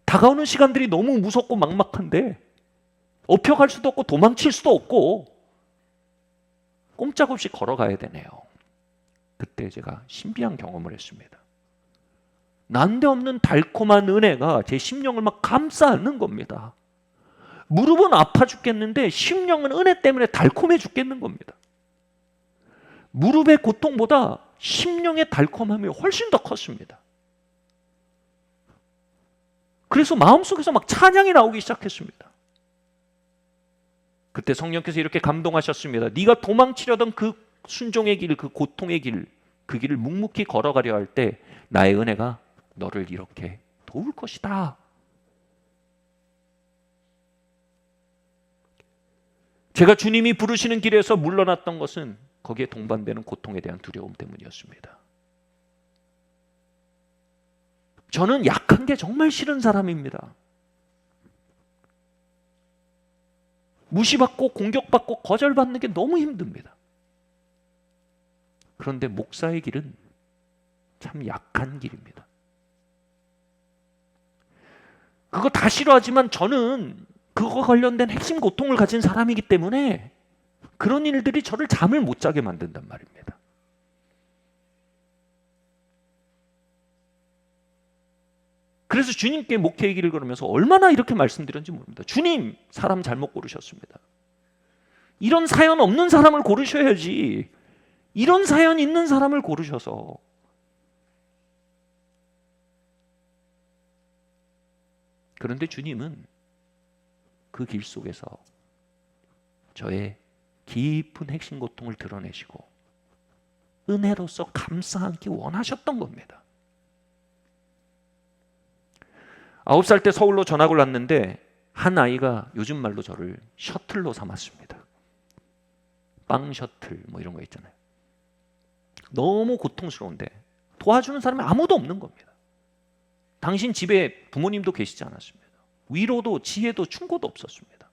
Speaker 1: 다가오는 시간들이 너무 무섭고 막막한데, 엎혀갈 수도 없고 도망칠 수도 없고 꼼짝없이 걸어가야 되네요. 그때 제가 신비한 경험을 했습니다. 난데없는 달콤한 은혜가 제 심령을 막 감싸 안는 겁니다. 무릎은 아파 죽겠는데 심령은 은혜 때문에 달콤해 죽겠는 겁니다. 무릎의 고통보다 심령의 달콤함이 훨씬 더 컸습니다. 그래서 마음속에서 막 찬양이 나오기 시작했습니다. 그때 성령께서 이렇게 감동하셨습니다. 네가 도망치려던 그 순종의 길, 그 고통의 길, 그 길을 묵묵히 걸어가려 할 때 나의 은혜가 너를 이렇게 도울 것이다. 제가 주님이 부르시는 길에서 물러났던 것은 거기에 동반되는 고통에 대한 두려움 때문이었습니다. 저는 약한 게 정말 싫은 사람입니다. 무시받고 공격받고 거절받는 게 너무 힘듭니다. 그런데 목사의 길은 참 약한 길입니다. 그거 다 싫어하지만 저는 그거 관련된 핵심 고통을 가진 사람이기 때문에 그런 일들이 저를 잠을 못 자게 만든단 말입니다. 그래서 주님께 목회의 길을 걸으면서 얼마나 이렇게 말씀드렸는지 모릅니다. 주님, 사람 잘못 고르셨습니다. 이런 사연 없는 사람을 고르셔야지. 이런 사연 있는 사람을 고르셔서. 그런데 주님은 그 길 속에서 저의 깊은 핵심 고통을 드러내시고 은혜로서 감싸 안기 원하셨던 겁니다. 9살 때 서울로 전학을 왔는데 한 아이가 요즘 말로 저를 셔틀로 삼았습니다. 빵 셔틀 뭐 이런 거 있잖아요. 너무 고통스러운데 도와주는 사람이 아무도 없는 겁니다. 당신 집에 부모님도 계시지 않았습니다. 위로도 지혜도 충고도 없었습니다.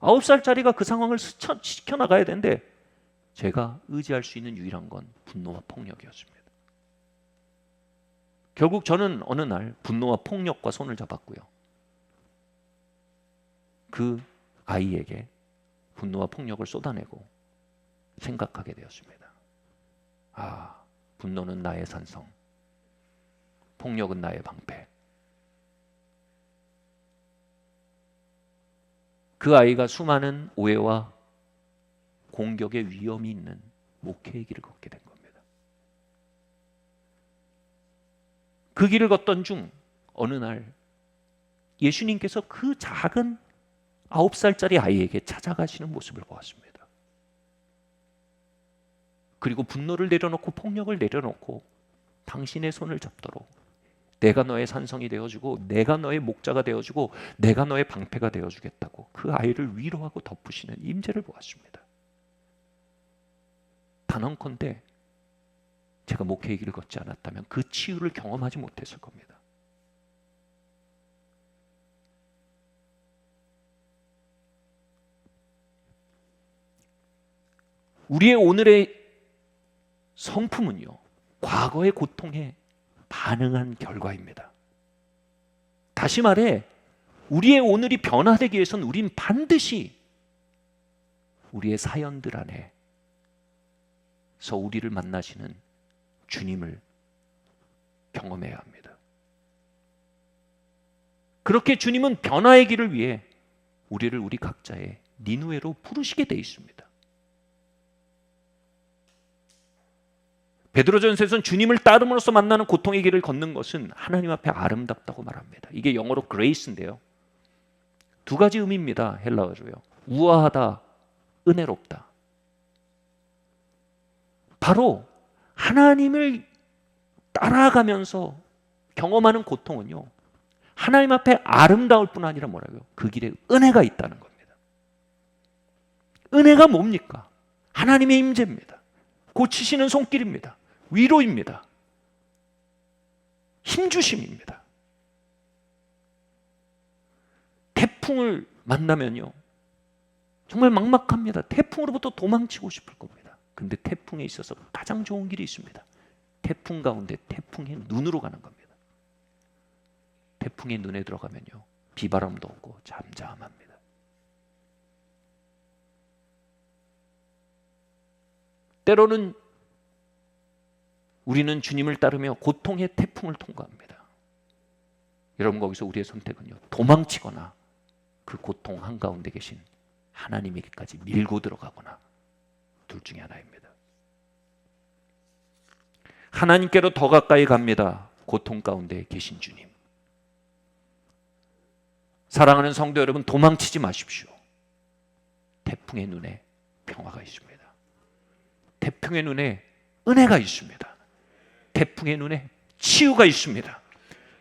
Speaker 1: 9살짜리가 그 상황을 지켜나가야 되는데 제가 의지할 수 있는 유일한 건 분노와 폭력이었습니다. 결국 저는 어느 날 분노와 폭력과 손을 잡았고요. 그 아이에게 분노와 폭력을 쏟아내고 생각하게 되었습니다. 아, 분노는 나의 산성, 폭력은 나의 방패. 그 아이가 수많은 오해와 공격의 위험이 있는 목회의 길을 걷게 된 겁니다. 그 길을 걷던 중 어느 날 예수님께서 그 작은 9살짜리 아이에게 찾아가시는 모습을 보았습니다. 그리고 분노를 내려놓고 폭력을 내려놓고 당신의 손을 잡도록 내가 너의 산성이 되어주고 내가 너의 목자가 되어주고 내가 너의 방패가 되어주겠다고 그 아이를 위로하고 덮으시는 임재를 보았습니다. 단언컨대 제가 목회의 길을 걷지 않았다면 그 치유를 경험하지 못했을 겁니다. 우리의 오늘의 성품은요, 과거의 고통에 반응한 결과입니다. 다시 말해 우리의 오늘이 변화되기 위해서는 우린 반드시 우리의 사연들 안에서 우리를 만나시는 주님을 경험해야 합니다. 그렇게 주님은 변화의 길을 위해 우리를 우리 각자의 니누에로 부르시게 돼 있습니다. 베드로전서에서는 주님을 따름으로써 만나는 고통의 길을 걷는 것은 하나님 앞에 아름답다고 말합니다. 이게 영어로 grace인데요. 두 가지 의미입니다. 헬라어로요. 우아하다, 은혜롭다. 바로 하나님을 따라가면서 경험하는 고통은요, 하나님 앞에 아름다울 뿐 아니라 뭐라고요? 그 길에 은혜가 있다는 겁니다. 은혜가 뭡니까? 하나님의 임재입니다. 고치시는 손길입니다. 위로입니다. 힘주심입니다. 태풍을 만나면요, 정말 막막합니다. 태풍으로부터 도망치고 싶을 겁니다. 근데 태풍에 있어서 가장 좋은 길이 있습니다. 태풍 가운데 태풍의 눈으로 가는 겁니다. 태풍의 눈에 들어가면요, 비바람도 없고 잠잠합니다. 때로는 우리는 주님을 따르며 고통의 태풍을 통과합니다. 여러분, 거기서 우리의 선택은요, 도망치거나 그 고통 한가운데 계신 하나님에게까지 밀고 들어가거나 둘 중에 하나입니다. 하나님께로 더 가까이 갑니다. 고통 가운데 계신 주님. 사랑하는 성도 여러분, 도망치지 마십시오. 태풍의 눈에 평화가 있습니다. 태풍의 눈에 은혜가 있습니다. 태풍의 눈에 치유가 있습니다.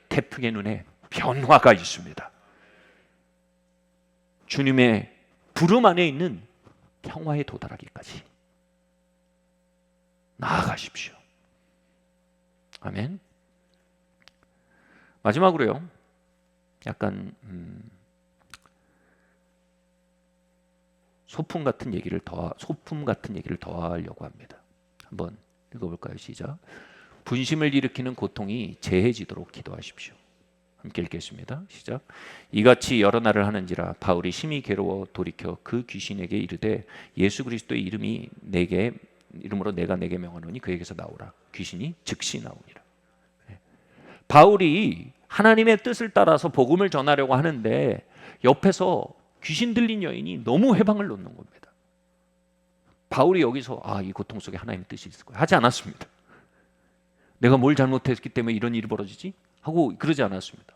Speaker 1: 태풍의 눈에 변화가 있습니다. 주님의 부름 안에 있는 평화에 도달하기까지 나아가십시오. 아멘. 마지막으로요, 약간 소품 같은 얘기를 더하려고 합니다. 한번 읽어볼까요? 시작. 분심을 일으키는 고통이 재해지도록 기도하십시오. 함께 읽겠습니다. 시작. 이같이 여러 날을 하는지라 바울이 심히 괴로워 돌이켜 그 귀신에게 이르되 예수 그리스도의 이름으로 내가 내게 명하노니 그에게서 나오라. 귀신이 즉시 나오니라. 바울이 하나님의 뜻을 따라서 복음을 전하려고 하는데 옆에서 귀신 들린 여인이 너무 해방을 놓는 겁니다. 바울이 여기서 이 고통 속에 하나님의 뜻이 있을 거야 하지 않았습니다. 내가 뭘 잘못했기 때문에 이런 일이 벌어지지? 하고 그러지 않았습니다.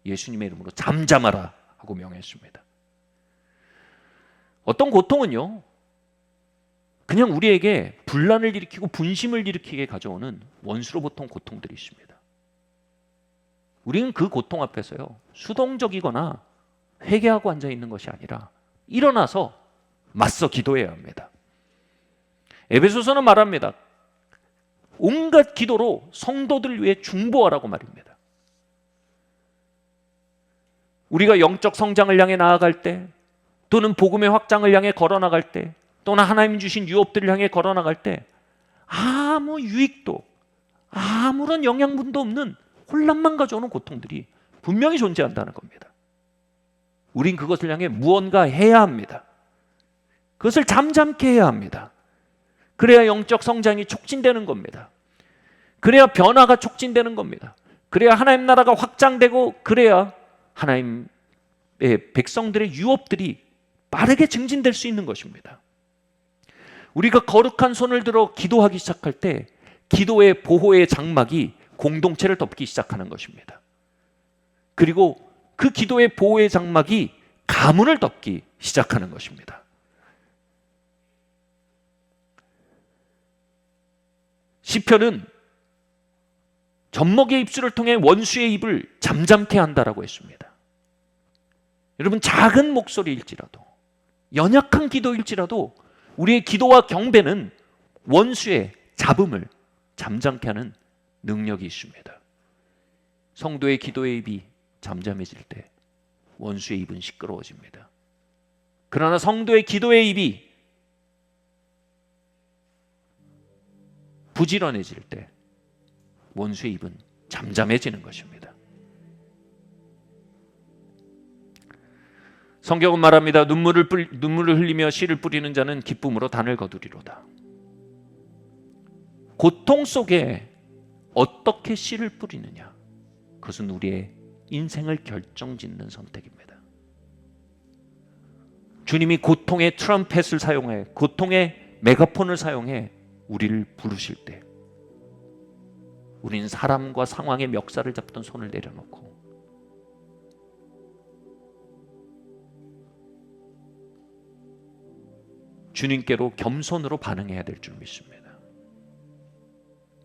Speaker 1: 예수님의 이름으로 잠잠하라 하고 명했습니다. 어떤 고통은요, 그냥 우리에게 분란을 일으키고 분심을 일으키게 가져오는 원수로부터 고통들이 있습니다. 우리는 그 고통 앞에서요, 수동적이거나 회개하고 앉아있는 것이 아니라 일어나서 맞서 기도해야 합니다. 에베소서는 말합니다. 온갖 기도로 성도들을 위해 중보하라고 말입니다. 우리가 영적 성장을 향해 나아갈 때, 또는 복음의 확장을 향해 걸어나갈 때, 또는 하나님 주신 유업들을 향해 걸어나갈 때 아무 유익도 아무런 영양분도 없는 혼란만 가져오는 고통들이 분명히 존재한다는 겁니다. 우린 그것을 향해 무언가 해야 합니다. 그것을 잠잠케 해야 합니다. 그래야 영적 성장이 촉진되는 겁니다. 그래야 변화가 촉진되는 겁니다. 그래야 하나님 나라가 확장되고, 그래야 하나님의 백성들의 유업들이 빠르게 증진될 수 있는 것입니다. 우리가 거룩한 손을 들어 기도하기 시작할 때 기도의 보호의 장막이 공동체를 덮기 시작하는 것입니다. 그리고 그 기도의 보호의 장막이 가문을 덮기 시작하는 것입니다. 시편은 젖먹이의 입술을 통해 원수의 입을 잠잠케 한다라고 했습니다. 여러분, 작은 목소리일지라도, 연약한 기도일지라도 우리의 기도와 경배는 원수의 잡음을 잠잠케 하는 능력이 있습니다. 성도의 기도의 입이 잠잠해질 때 원수의 입은 시끄러워집니다. 그러나 성도의 기도의 입이 부지런해질 때 원수의 입은 잠잠해지는 것입니다. 성경은 말합니다. 눈물을 흘리며 씨를 뿌리는 자는 기쁨으로 단을 거두리로다. 고통 속에 어떻게 씨를 뿌리느냐, 그것은 우리의 인생을 결정짓는 선택입니다. 주님이 고통의 트럼펫을 사용해, 고통의 메가폰을 사용해 우리를 부르실 때 우리는 사람과 상황의 멱살을 잡던 손을 내려놓고 주님께로 겸손으로 반응해야 될 줄 믿습니다.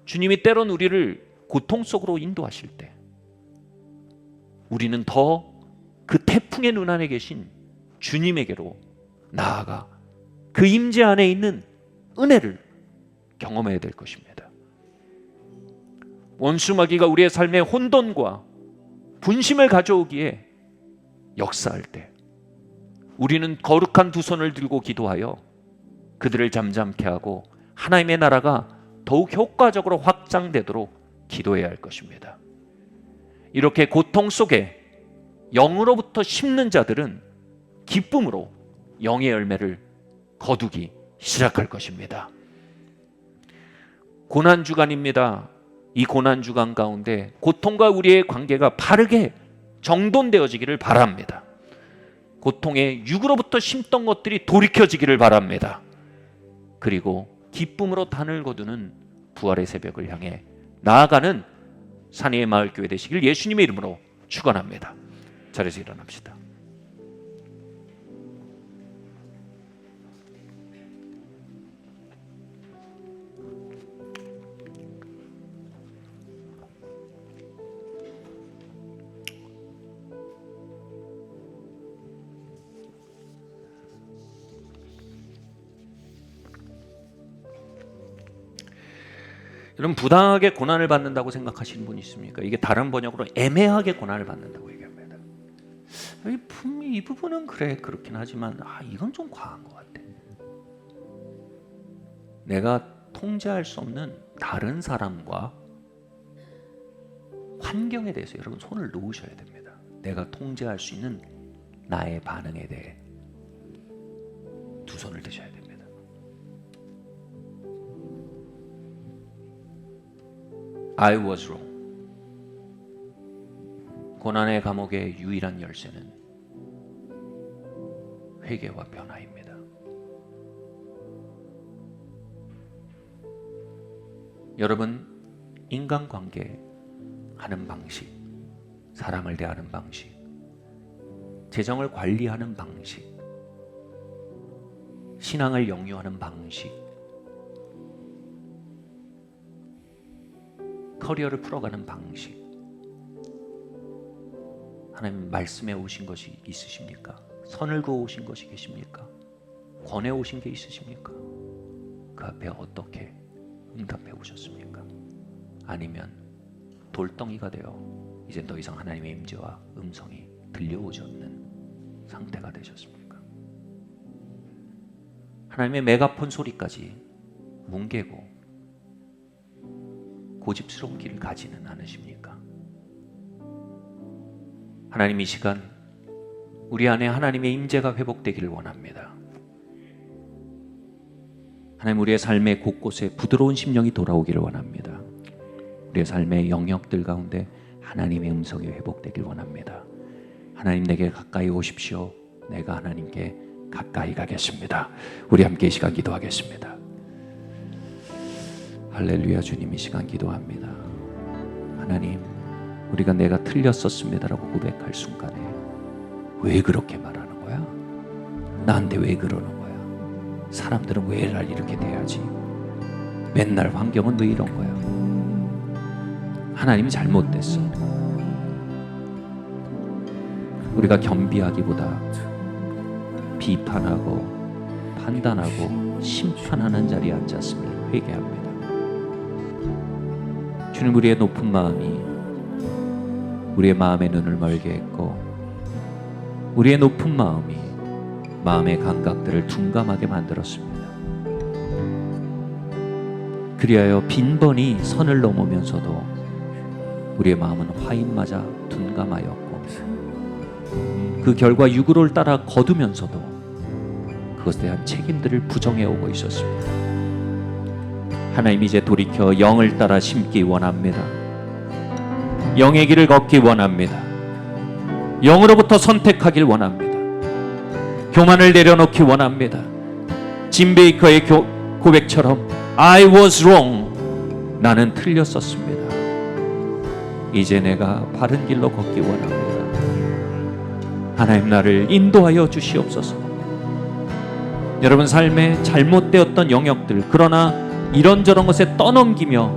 Speaker 1: 주님이 때론 우리를 고통 속으로 인도하실 때 우리는 더 그 태풍의 눈 안에 계신 주님에게로 나아가 그 임재 안에 있는 은혜를 경험해야 될 것입니다. 원수마귀가 우리의 삶에 혼돈과 분심을 가져오기에 역사할 때 우리는 거룩한 두 손을 들고 기도하여 그들을 잠잠케 하고 하나님의 나라가 더욱 효과적으로 확장되도록 기도해야 할 것입니다. 이렇게 고통 속에 영으로부터 심는 자들은 기쁨으로 영의 열매를 거두기 시작할 것입니다. 고난주간입니다. 이 고난주간 가운데 고통과 우리의 관계가 바르게 정돈되어지기를 바랍니다. 고통의 육으로부터 심던 것들이 돌이켜지기를 바랍니다. 그리고 기쁨으로 단을 거두는 부활의 새벽을 향해 나아가는 산위의 마을교회 되시길 예수님의 이름으로 축원합니다. 자리에서 일어납시다. 여러분 부당하게 고난을 받는다고 생각하시는 분 있습니까? 이게 다른 번역으로 애매하게 고난을 받는다고 얘기합니다. 분명히 이 부분은 그래 그렇긴 하지만 이건 좀 과한 것 같아. 내가 통제할 수 없는 다른 사람과 환경에 대해서 여러분 손을 놓으셔야 됩니다. 내가 통제할 수 있는 나의 반응에 대해 두 손을 드셔야 됩니다. I was wrong. 고난의 감옥의 유일한 열쇠는 회개와 변화입니다. 여러분, 인간관계 하는 방식, 사람을 대하는 방식, 재정을 관리하는 방식, 신앙을 영유하는 방식, 커리어를 풀어가는 방식, 하나님 말씀에 오신 것이 있으십니까? 선을 그어 오신 것이 계십니까? 권해 오신 게 있으십니까? 그 앞에 어떻게 응답해 오셨습니까? 아니면 돌덩이가 되어 이제 더 이상 하나님의 임재와 음성이 들려오지 않는 상태가 되셨습니까? 하나님의 메가폰 소리까지 뭉개고 고집스러운 길을 가지는 않으십니까? 하나님 이 시간 우리 안에 하나님의 임재가 회복되기를 원합니다. 하나님 우리의 삶의 곳곳에 부드러운 심령이 돌아오기를 원합니다. 우리의 삶의 영역들 가운데 하나님의 음성이 회복되길 원합니다. 하나님 내게 가까이 오십시오. 내가 하나님께 가까이 가겠습니다. 우리 함께 이 시간 기도하겠습니다. 할렐루야. 주님 이 시간 기도합니다. 하나님 우리가 내가 틀렸었습니다라고 고백할 순간에 왜 그렇게 말하는 거야? 나한테 왜 그러는 거야? 사람들은 왜 날 이렇게 대하지? 맨날 환경은 왜 이런 거야? 하나님이 잘못됐어. 우리가 겸비하기보다 비판하고 판단하고 심판하는 자리에 앉았음을 회개합니다. 주님 우리의 높은 마음이 우리의 마음의 눈을 멀게 했고 우리의 높은 마음이 마음의 감각들을 둔감하게 만들었습니다. 그리하여 빈번히 선을 넘으면서도 우리의 마음은 화인 맞아 둔감하였고 그 결과 유구를 따라 거두면서도 그것에 대한 책임들을 부정해 오고 있었습니다. 하나님 이제 돌이켜 영을 따라 심기 원합니다. 영의 길을 걷기 원합니다. 영으로부터 선택하길 원합니다. 교만을 내려놓기 원합니다. 짐 베이커의 고백처럼 I was wrong. 나는 틀렸었습니다. 이제 내가 바른 길로 걷기 원합니다. 하나님 나를 인도하여 주시옵소서. 여러분 삶에 잘못되었던 영역들 그러나 이런저런 것에 떠넘기며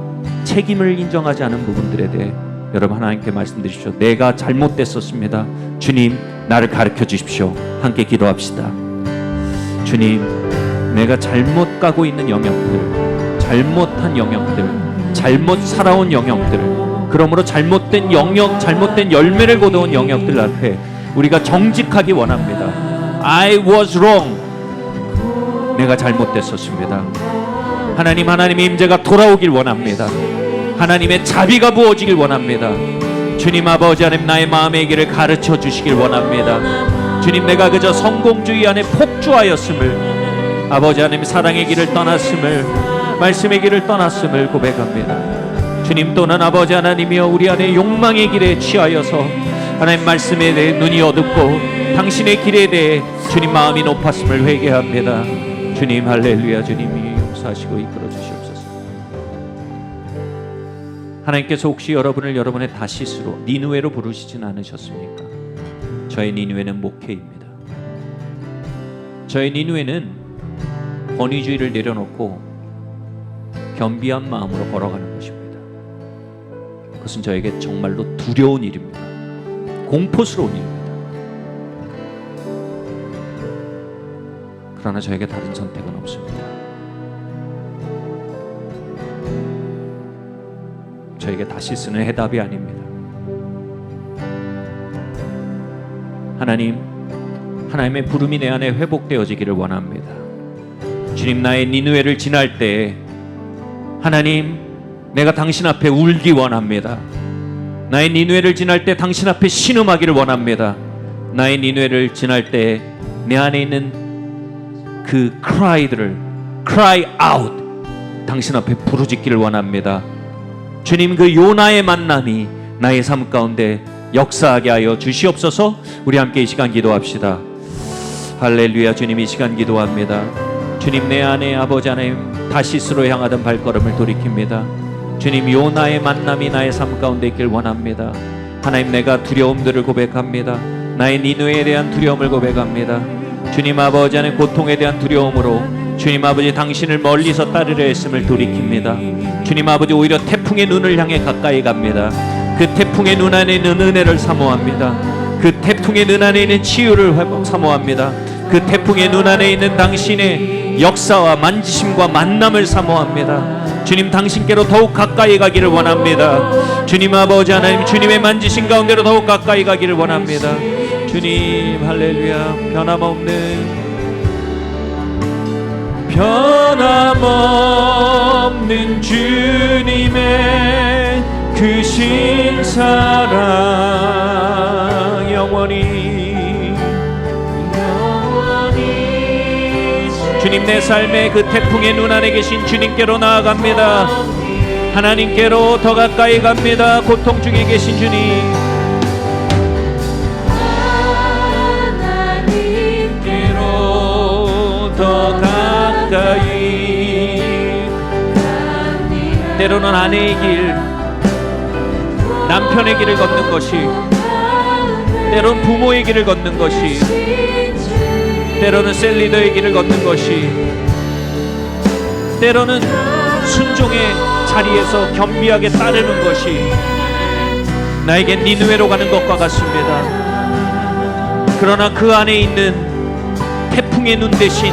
Speaker 1: 책임을 인정하지 않은 부분들에 대해 여러분 하나님께 말씀드리십시오. 내가 잘못됐었습니다. 주님 나를 가르쳐 주십시오. 함께 기도합시다. 주님 내가 잘못 가고 있는 영역들 잘못한 영역들 잘못 살아온 영역들 그러므로 잘못된 영역 잘못된 열매를 거둬온 영역들 앞에 우리가 정직하기 원합니다. I was wrong. 내가 잘못됐었습니다. 하나님 하나님의 임재가 돌아오길 원합니다. 하나님의 자비가 부어지길 원합니다. 주님 아버지 하나님 나의 마음의 길을 가르쳐 주시길 원합니다. 주님 내가 그저 성공주의 안에 폭주하였음을 아버지 하나님 사랑의 길을 떠났음을 말씀의 길을 떠났음을 고백합니다. 주님 또는 아버지 하나님이여 우리 안에 욕망의 길에 취하여서 하나님 말씀에 대해 눈이 어둡고 당신의 길에 대해 주님 마음이 높았음을 회개합니다. 주님 할렐루야. 주님이 용서하시고 이끌어 주시옵소서. 하나님께서 혹시 여러분을 여러분의 다시스로 니느웨로 부르시진 않으셨습니까? 저의 니느웨는 목회입니다. 저의 니느웨는 권위주의를 내려놓고 겸비한 마음으로 걸어가는 것입니다. 그것은 저에게 정말로 두려운 일입니다. 공포스러운 일입니다. 그러나 저에게 다른 선택은 없습니다. 저에게 다시 쓰는 해답이 아닙니다. 하나님의 부름이 내 안에 회복되어지기를 원합니다. 주님, 나의 니느웨를 지날 때 하나님, 내가 당신 앞에 울기 원합니다. 나의 니느웨를 지날 때 당신 앞에 신음하기를 원합니다. 나의 니느웨를 지날 때 내 안에 있는 그 cry들을 cry out, 당신 앞에 부르짖기를 원합니다. 주님, 그 요나의 만남이 나의 삶 가운데 역사하게 하여 주시옵소서. 우리 함께 이 시간 기도합시다. 할렐루야. 주님, 이 시간 기도합니다. 주님, 내 안에 아버지 하나님 다시스로 향하던 발걸음을 돌이킵니다. 주님, 요나의 만남이 나의 삶 가운데 있길 원합니다. 하나님, 내가 두려움들을 고백합니다. 나의 니느웨에 대한 두려움을 고백합니다. 주님 아버지, 하나님 고통에 대한 두려움으로 주님 아버지 당신을 멀리서 따르려 했음을 돌이킵니다. 주님 아버지, 오히려 태풍의 눈을 향해 가까이 갑니다. 그 태풍의 눈 안에 있는 은혜를 사모합니다. 그 태풍의 눈 안에 있는 치유를 사모합니다. 그 태풍의 눈 안에 있는 당신의 역사와 만지심과 만남을 사모합니다. 주님, 당신께로 더욱 가까이 가기를 원합니다. 주님 아버지 하나님, 주님의 만지심 가운데로 더욱 가까이 가기를 원합니다. 주님, 할렐루야. 변함없는 주님의 크신 사랑 영원히 주님, 내 삶의 그 태풍의 눈 안에 계신 주님께로 나아갑니다. 하나님께로 더 가까이 갑니다. 고통 중에 계신 주님, 더 가까이. 때로는 아내의 길, 남편의 길을 걷는 것이, 때로는 부모의 길을 걷는 것이, 때로는 셀리더의 길을 걷는 것이, 때로는 순종의 자리에서 겸비하게 따르는 것이 나에겐 니느웨로 가는 것과 같습니다. 그러나 그 안에 있는 태풍의 눈 대신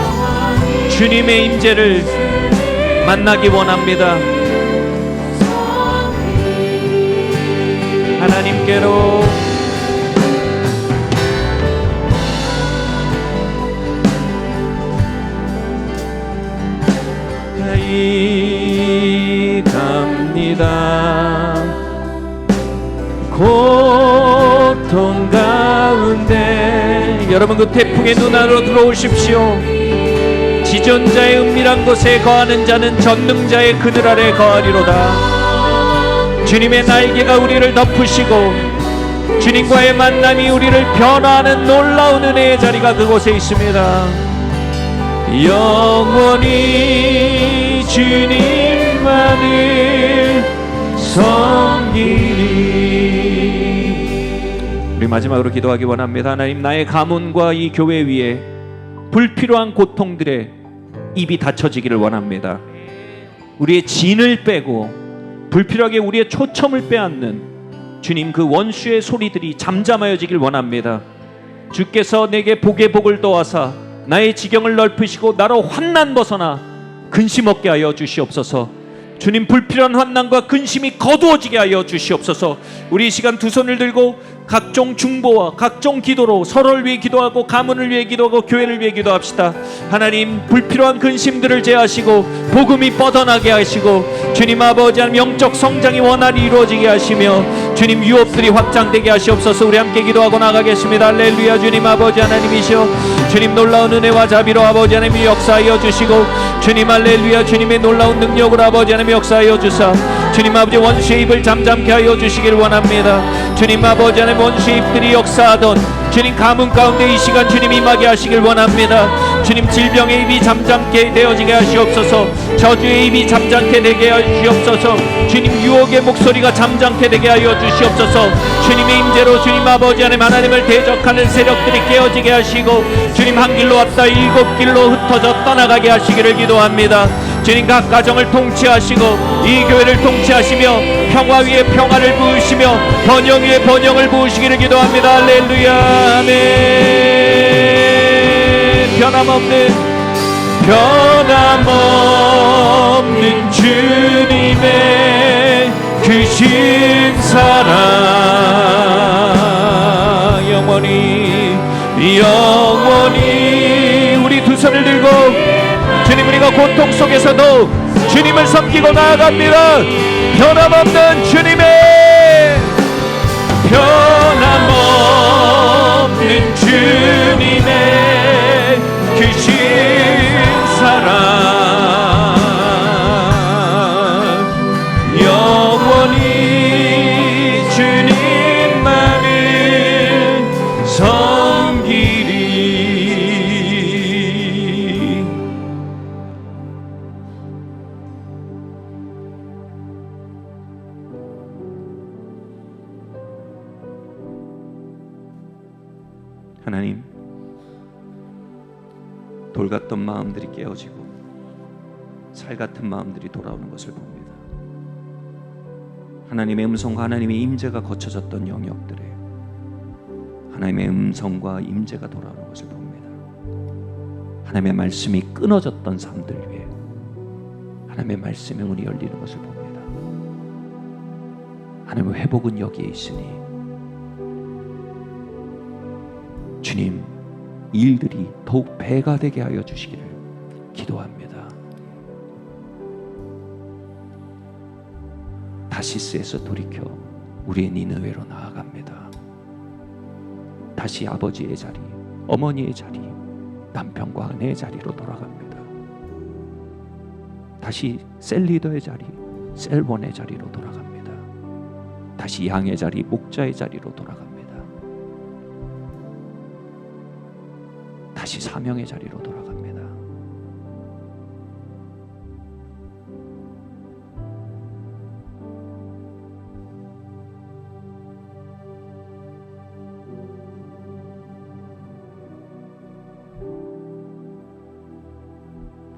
Speaker 1: 주님의 임재를 만나기 원합니다. 하나님께로 가까이 갑니다. 고통 가운데 여러분, 그 태풍의 눈 안으로 들어오십시오. 지존자의 은밀한 곳에 거하는 자는 전능자의 그늘 아래 거하리로다. 주님의 날개가 우리를 덮으시고 주님과의 만남이 우리를 변화하는 놀라운 은혜의 자리가 그곳에 있습니다. 영원히 주님만을 섬기리. 우리 마지막으로 기도하기 원합니다. 하나님, 나의 가문과 이 교회 위에 불필요한 고통들에 입이 닫혀지기를 원합니다. 우리의 진을 빼고 불필요하게 우리의 초점을 빼앗는 주님, 그 원수의 소리들이 잠잠하여지길 원합니다. 주께서 내게 복의 복을 더하사 나의 지경을 넓히시고 나로 환난 벗어나 근심 없게 하여 주시옵소서. 주님, 불필요한 환난과 근심이 거두어지게 하여 주시옵소서. 우리 이 시간 두 손을 들고 각종 중보와 각종 기도로 서로를 위해 기도하고 가문을 위해 기도하고 교회를 위해 기도합시다. 하나님, 불필요한 근심들을 제하시고 복음이 뻗어나게 하시고 주님 아버지 하나님, 영적 성장이 원활히 이루어지게 하시며 주님, 유업들이 확장되게 하시옵소서. 우리 함께 기도하고 나가겠습니다. 할렐루야. 주님 아버지 하나님이시여, 주님 놀라운 은혜와 자비로 아버지 하나님이 역사하여 주시고 주님, 할렐루야, 주님의 놀라운 능력으로 아버지 하나님이 역사하여 주사 주님 아버지 원수의 입을 잠잠케 하여 주시길 원합니다. 주님 아버지 하나님, 원수의 입들이 역사하던 주님 가문 가운데 이 시간 주님 임하게 하시길 원합니다. 주님, 질병의 입이 잠잠케 되어지게 하시옵소서. 저주의 입이 잠잠케 되게 하시옵소서. 주님, 유혹의 목소리가 잠잠케 되게 하여 주시옵소서. 주님의 임재로 주님 아버지 하나님, 하나님을 대적하는 세력들이 깨어지게 하시고 주님, 한 길로 왔다 일곱 길로 흩어져 떠나가게 하시기를 기도합니다. 주님, 각 가정을 통치하시고 이 교회를 통치하시며 평화 위에 평화를 부으시며 번영 위에 번영을 부으시기를 기도합니다. 할렐루야. 아멘. 변함없는 주님의 그 크신 사랑 영원히 우리 두 손을 들고 주님, 우리가 고통 속에서도 주님을 섬기고 나아갑니다. 변함없는 주님의 크신 사랑 영원히 주님만을 섬기리. 하나님, 돌 같던 마음들이 깨어지고 살 같은 마음들이 돌아오는 것을 봅니다. 하나님의 음성과 하나님의 임재가 거쳐졌던 영역들에 하나님의 음성과 임재가 돌아오는 것을 봅니다. 하나님의 말씀이 끊어졌던 삶들 위에 하나님의 말씀의 문이 열리는 것을 봅니다. 하나님의 회복은 여기에 있으니 주님, 일들이 더욱 배가 되게 하여 주시기를 기도합니다. 다시스에서 돌이켜 우리의 니느웨로 나아갑니다. 다시 아버지의 자리, 어머니의 자리, 남편과 아내의 자리로 돌아갑니다. 다시 셀리더의 자리, 셀원의 자리로 돌아갑니다. 다시 양의 자리, 목자의 자리로 돌아갑니다. 다시 사명의 자리로 돌아갑니다.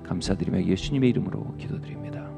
Speaker 1: 감사드리며 예수님의 이름으로 기도드립니다.